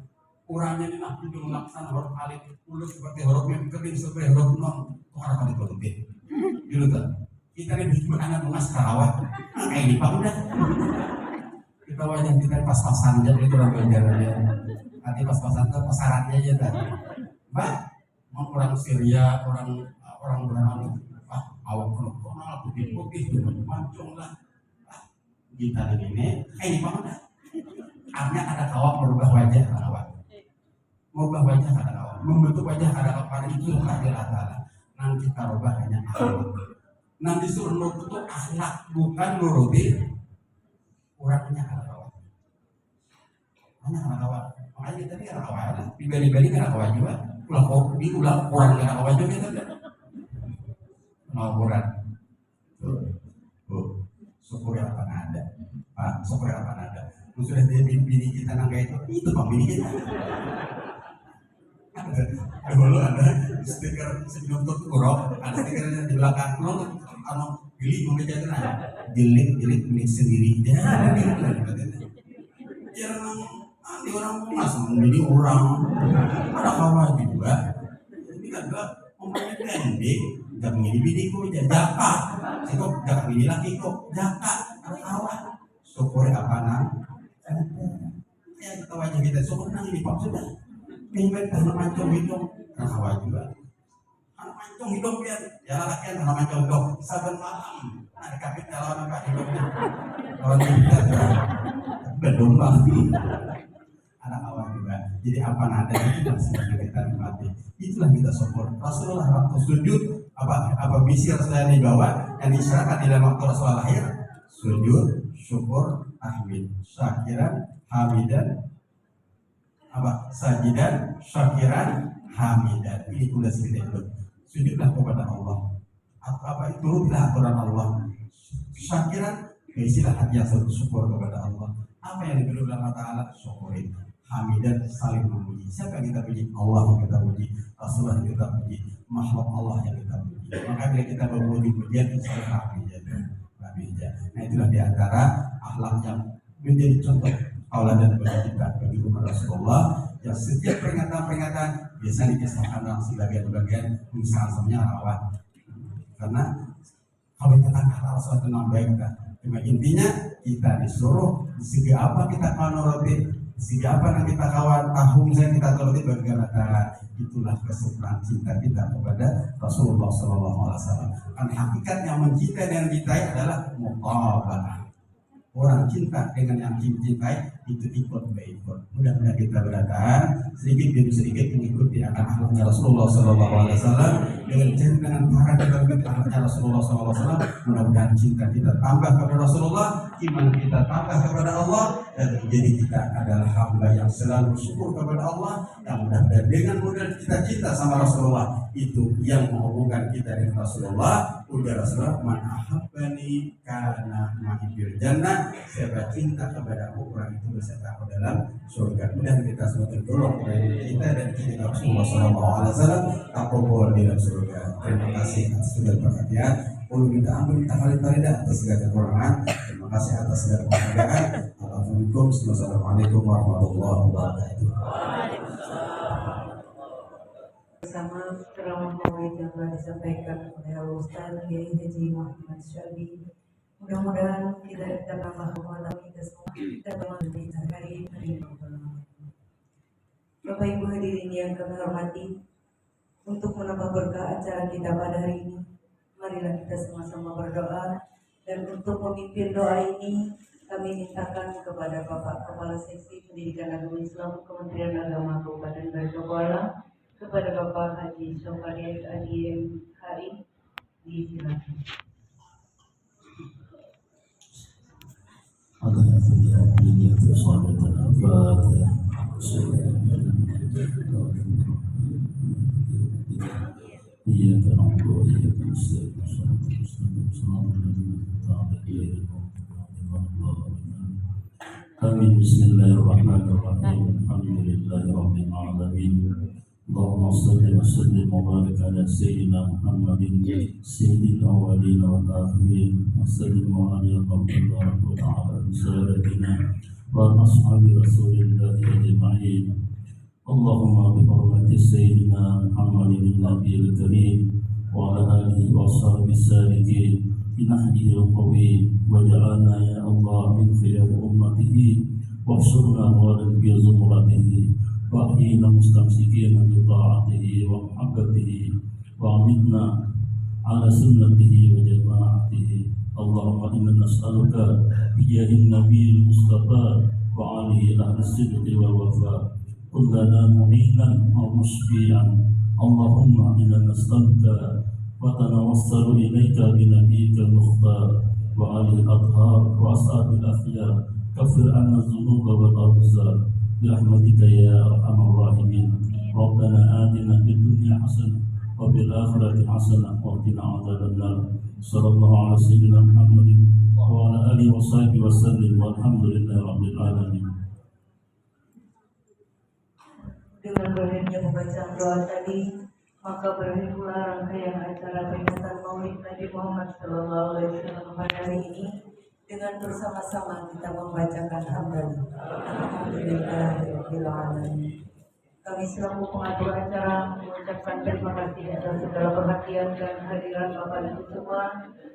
B: Orangnya ini nak hidung laksana huruf alif, mulut seperti huruf mim, kering seperti huruf nun. Tuhan akan ditutupi. Dulu kan, kita ini bikin anak mengas karawat. Kayak ini pak udah. Kita wajah kita pas-pasan aja itu orang belajarnya. Nanti pas-pasan itu pasarannya aja kan. Mbak, mau orang Syria, orang beramal, awak kenal putih-putih, mancung lah. Kita ini, kayak ini pak udah. Artinya ada kawat merubah wajah kawat. Merubah wajah ada kawat, membentuk wajah ada kawat itu hadir Allah. Nanti kita rubah hanya akhlak. Nanti suruh nurut itu akhlak, bukan nuruti orangnya ada kawat. Hanya ada kawat. Makanya kita ini ada kawat. Pribadi-pribadi ada kawat juga. Ulang orang ada kawat juga kita tidak. Pengaburan. Syukur apa ada. Pak, syukur apa ada. Sudah dia bini kita nangga itu pak bini kita. Dulu ada stiker sebelum kurang, ada stikernya di belakang lo, gili membaca itu nanya, jelik milik sendiri. Ya nanti orang masuk menjadi orang, ada kawan juga. Ini kan umpamanya pendek, jangan menjadi biniku, jaka, kok jangan bini lagi kok, jaka, ada kawan. Syukur apa nang? Ya kita wajah kita syukur nang ini pak sudah. Mimpi tanah mancung hidup, anak awal juga. Anak mancung hidup ya, ya laki anak mancung hidup. Saban malam, ada kapit lawan apa hidupnya. Lawan kita belum lagi. Anak awal juga. Jadi apa nada itu masih kita nikmati. Itulah kita syukur. Rasulullah waktu sujud apa misi Rasulullah dibawa yang diserahkan dalam waktu Rasulullah lahir. Sujud, syukur, tahmid, syakiran, hamidan, sajidan, syakiran, hamidan. Ini kuda seperti itu. Sujudlah kepada Allah. Apa itu turutlah aturan Allah. Syakiran, isilah hati yang syukur kepada Allah. Apa yang diberi oleh Allah Taala, syukurin. Hamidan, saling memuji. Siapa yang kita puji? Allah yang kita puji. Rasulullah yang kita puji. Makhluk Allah yang kita puji. Maka bila kita memuji pujian, insya Allah hamidan. Nah itulah diantara akhlak yang menjadi contoh tauladan bagi kita, bagi umat Rasulullah yang setiap peringatan biasanya dikisahkan dalam sebagian misalnya semuanya rawat. Karena kalau kita kata Rasulullah itu baik kan, cuma intinya kita disuruh segi apa kita mau nuruti, segi apa yang kita kawan tahu misalnya kita turuti bagaimana. Itulah kesempurnaan cinta kita kepada Rasulullah SAW. Kan hakikat yang mencintai dan mencintai adalah muqabalah. Orang cinta dengan yang cintai itu ikut berikut. Mudah-mudahan kita berdatang sedikit demi sedikit mengikuti akhlaknya Rasulullah SAW dengan cara kita mengikuti akhlaknya Rasulullah SAW. Mudah-mudahan cinta kita tambah kepada Rasulullah, iman kita tambah kepada Allah, dan menjadi kita adalah hamba yang selalu syukur kepada Allah. Yang mudah-mudahan dengan mudah kita cinta sama Rasulullah, itu yang menghubungkan kita dengan Rasulullah. Udah Rasulullah, man ahabbani kana ma'i fil jannah. Siapa cinta kepada aku, orang itu beserta aku dalam surga. Mudah kita semua terdorong oleh kita dan kita Rasulullah SAW takobol di dalam surga. Terima kasih atas segala perhatian. Ulun minta ampun minta kali atas segala kekurangan. Terima kasih atas segala penghargaan. Assalamualaikum warahmatullahi wabarakatuh.
A: Bersama ceramah maulid yang telah disampaikan oleh Ustaz Kiai Haji Muhammad Syabi. Mudah-mudahan kita tambah kekuatan kita semua dan kita hari ini. Bapak Ibu hadirin yang kami hormati, untuk menambah berkah acara kita pada hari ini, marilah kita sama-sama berdoa. Dan untuk memimpin doa ini, kami mintakan kepada Bapak Kepala Seksi Pendidikan Agama Islam Kementerian Agama Kabupaten Balikpapan, kepada Bapak Haji Syofariat Adiem Hari, disilakan.
B: إياك نعبد وإياك نستعين صراط المستقيم صراط الذين أنعمت عليهم غير المغضوب عليهم. آمين. بسم الله الرحمن الرحيم. الحمد لله رب العالمين. اللهم صل وسلم وبارك على سيدنا محمد سيد الأولين والآخرين وسلم وعلى الله تبارك وتعالى بسادتنا وأصحاب رسول الله أجمعين. اللهم بحرمة سيدنا محمد النبي الكريم وعلى آله وأصحابه السالكين بنهجه القويم واجعلنا يا الله من خيار أمته واحشرنا غدا في زمرته وأحيينا مستمسكين بطاعته ومحبته وأمتنا على سنته وجماعته. اللهم إنا نسألك بجاه النبي المصطفى وعليه أهل الصدق والوفاء كلنا معينا ومشفيعا. اللهم إنا نسألك وتنوصل إليك بنبيك المختار وآله الأطهار وأصحاب الأخيار. كفر عنا الذنوب والأوزار برحمتك يا أرحم الراحمين. ربنا آتنا في الدنيا حسنة وفي الآخرة حسنة وقنا عذاب النار. صلى الله على سيدنا محمد وعلى آله وصحبه وسلم والحمد لله رب العالمين.
A: Dengan berakhirnya pembacaan doa tadi, maka berakhir pula rangkaian acara peringatan Maulid Nabi Muhammad SAW pada hari ini. Dengan bersama-sama kita membacakan Alhamdulillahirobbilalamin. Kami selaku pengatur acara mengucapkan terima kasih atas segala perhatian dan hadiran Bapak Ibu semua,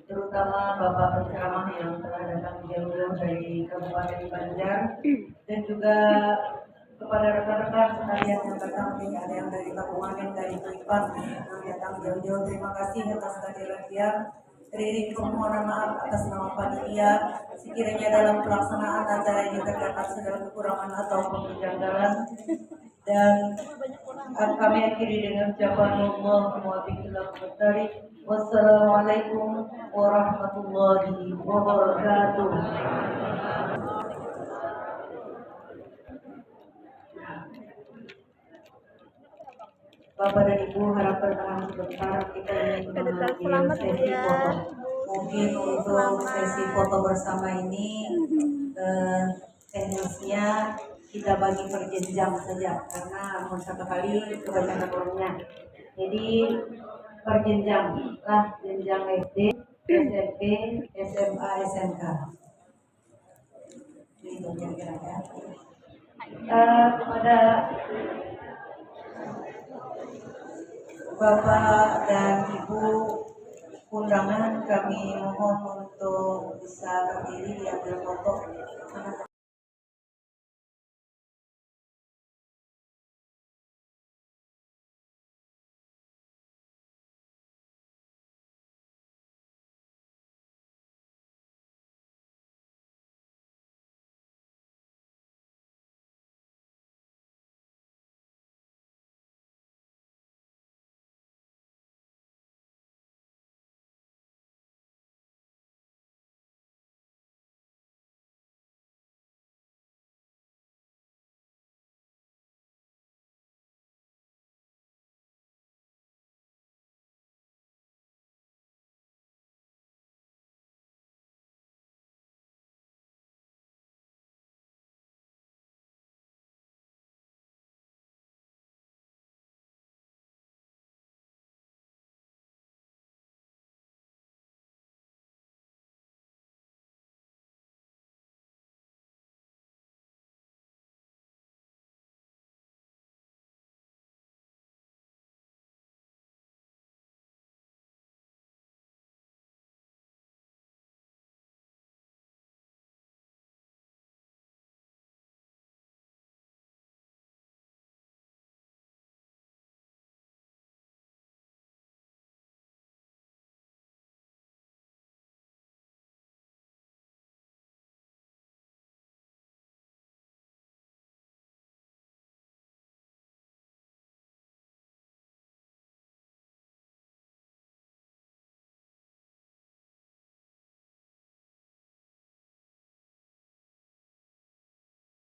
A: terutama Bapak penceramah yang telah datang jauh-jauh dari Kabupaten Banjar, dan juga kepada rekan-rekan sekalian yang datang, ada yang dari Kabupaten, dari Tuipan yang datang jauh-jauh. Terima kasih atas kehadirannya. Teriring permohonan maaf atas nama panitia sekiranya dalam pelaksanaan acara ini terdapat segala kekurangan atau kejanggalan, dan kami akhiri dengan ucapan wassalamualaikum warahmatullahi wabarakatuh. Bapak dan Ibu, harap bertahan sebentar, kita ingin mengambil sesi foto. Mungkin untuk sesi foto bersama ini teknisnya kita bagi per jenjang saja, karena satu kali kebanyakan orangnya. Jadi per jenjang lah, jenjang SD, SMP, SMA, SMK. Itu kira-kira ya. Kepada Bapak dan Ibu undangan, kami mohon untuk bisa berdiri diambil foto.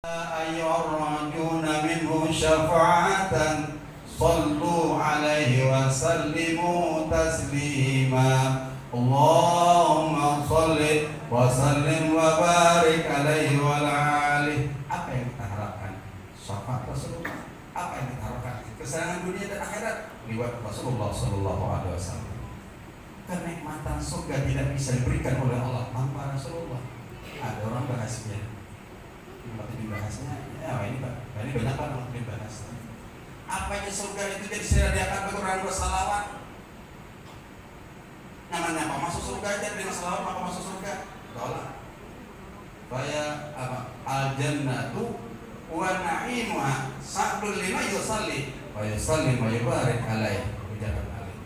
B: يرجون منه شفاعة صلوا عليه وسلموا تسليما اللهم صل وسلم وبارك عليه وعلى آله. Apa yang kita harapkan? Syafaat Rasulullah. Apa yang kita harapkan? Kesenangan dunia dan akhirat lewat Rasulullah Sallallahu Alaihi Wasallam. Kenikmatan surga tidak bisa diberikan oleh Allah tanpa Rasulullah. Ada orang bahasnya, tapi dibahasnya, ya ini banyak banget dibahas. Apanya surga itu jadi disediakan bagi orang bersalawat. Namanya apa? Masuk surga aja dengan salawat maka masuk surga. Tolak. Faya apa? Al jannatu wa na'imuha sa'dul lima yusalli wa yusalli wa yubarik alaih. Ucapan alaih.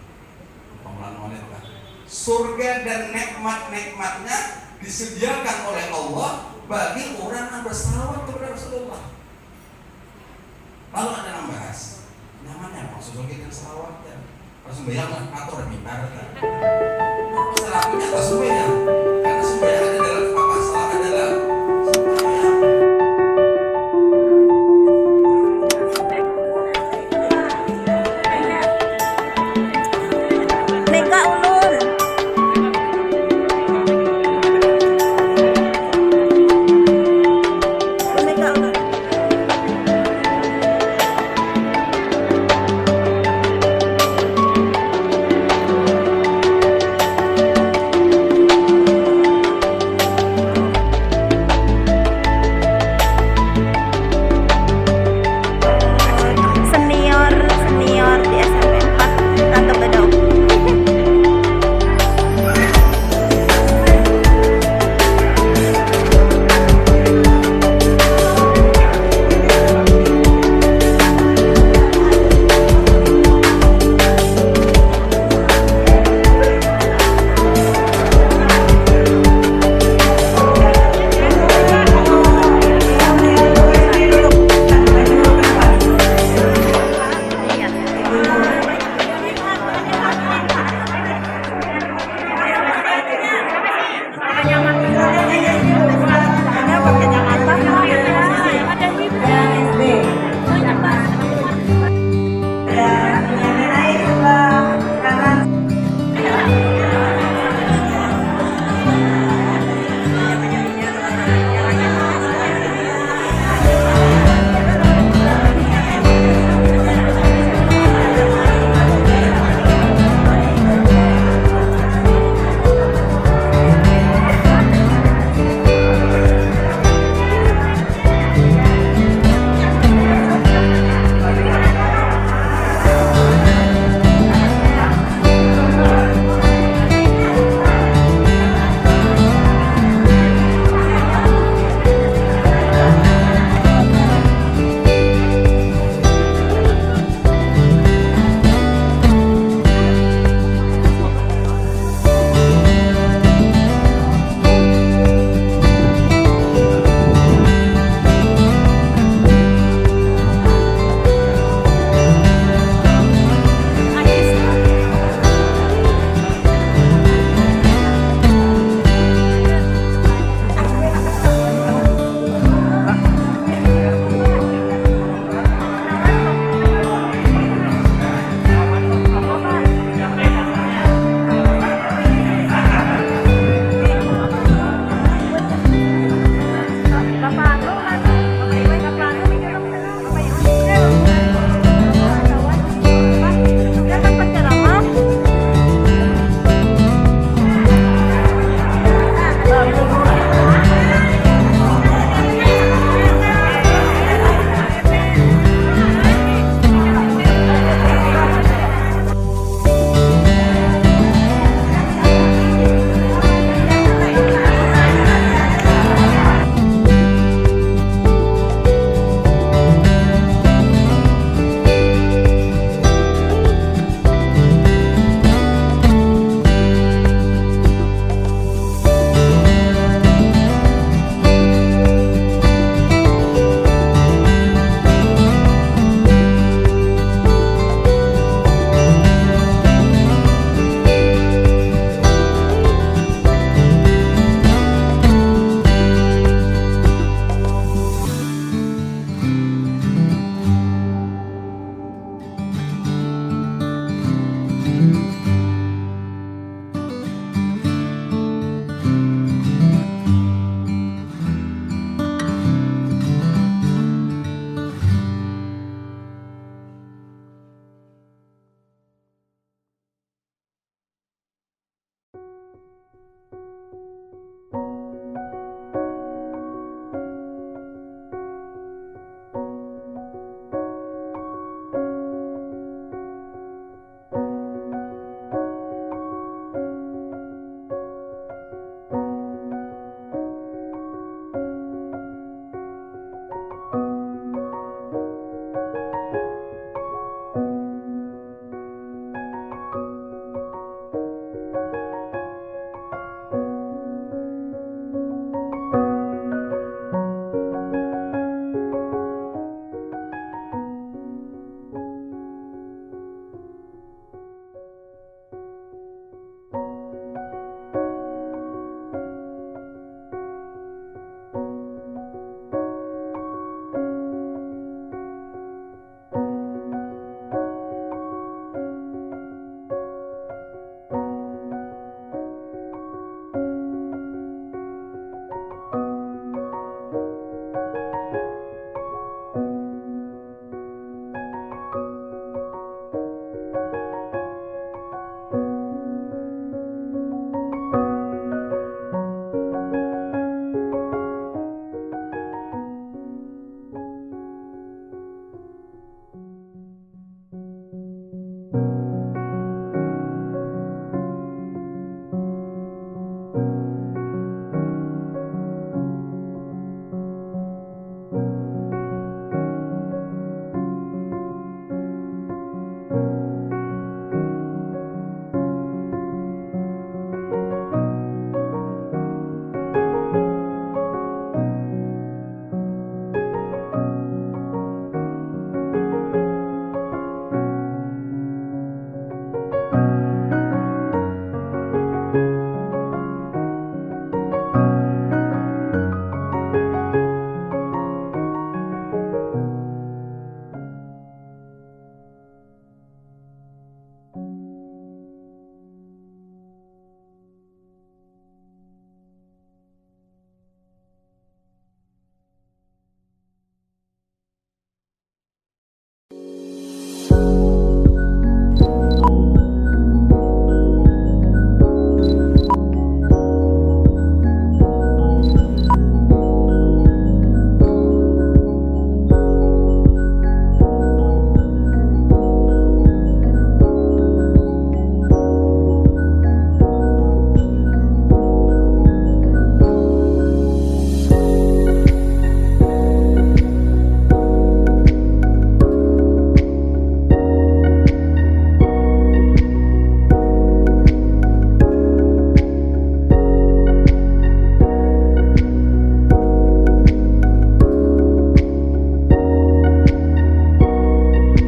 B: Pemulaan wanita. Surga dan nikmat-nikmatnya disediakan oleh Allah bagi orang yang bersalawat kepada Rasulullah. Lalu ada yang bahas, namanya maksudnya kita salawat ya. Pas sembahyang atau pintar kan. Salawatnya pas sembahyang.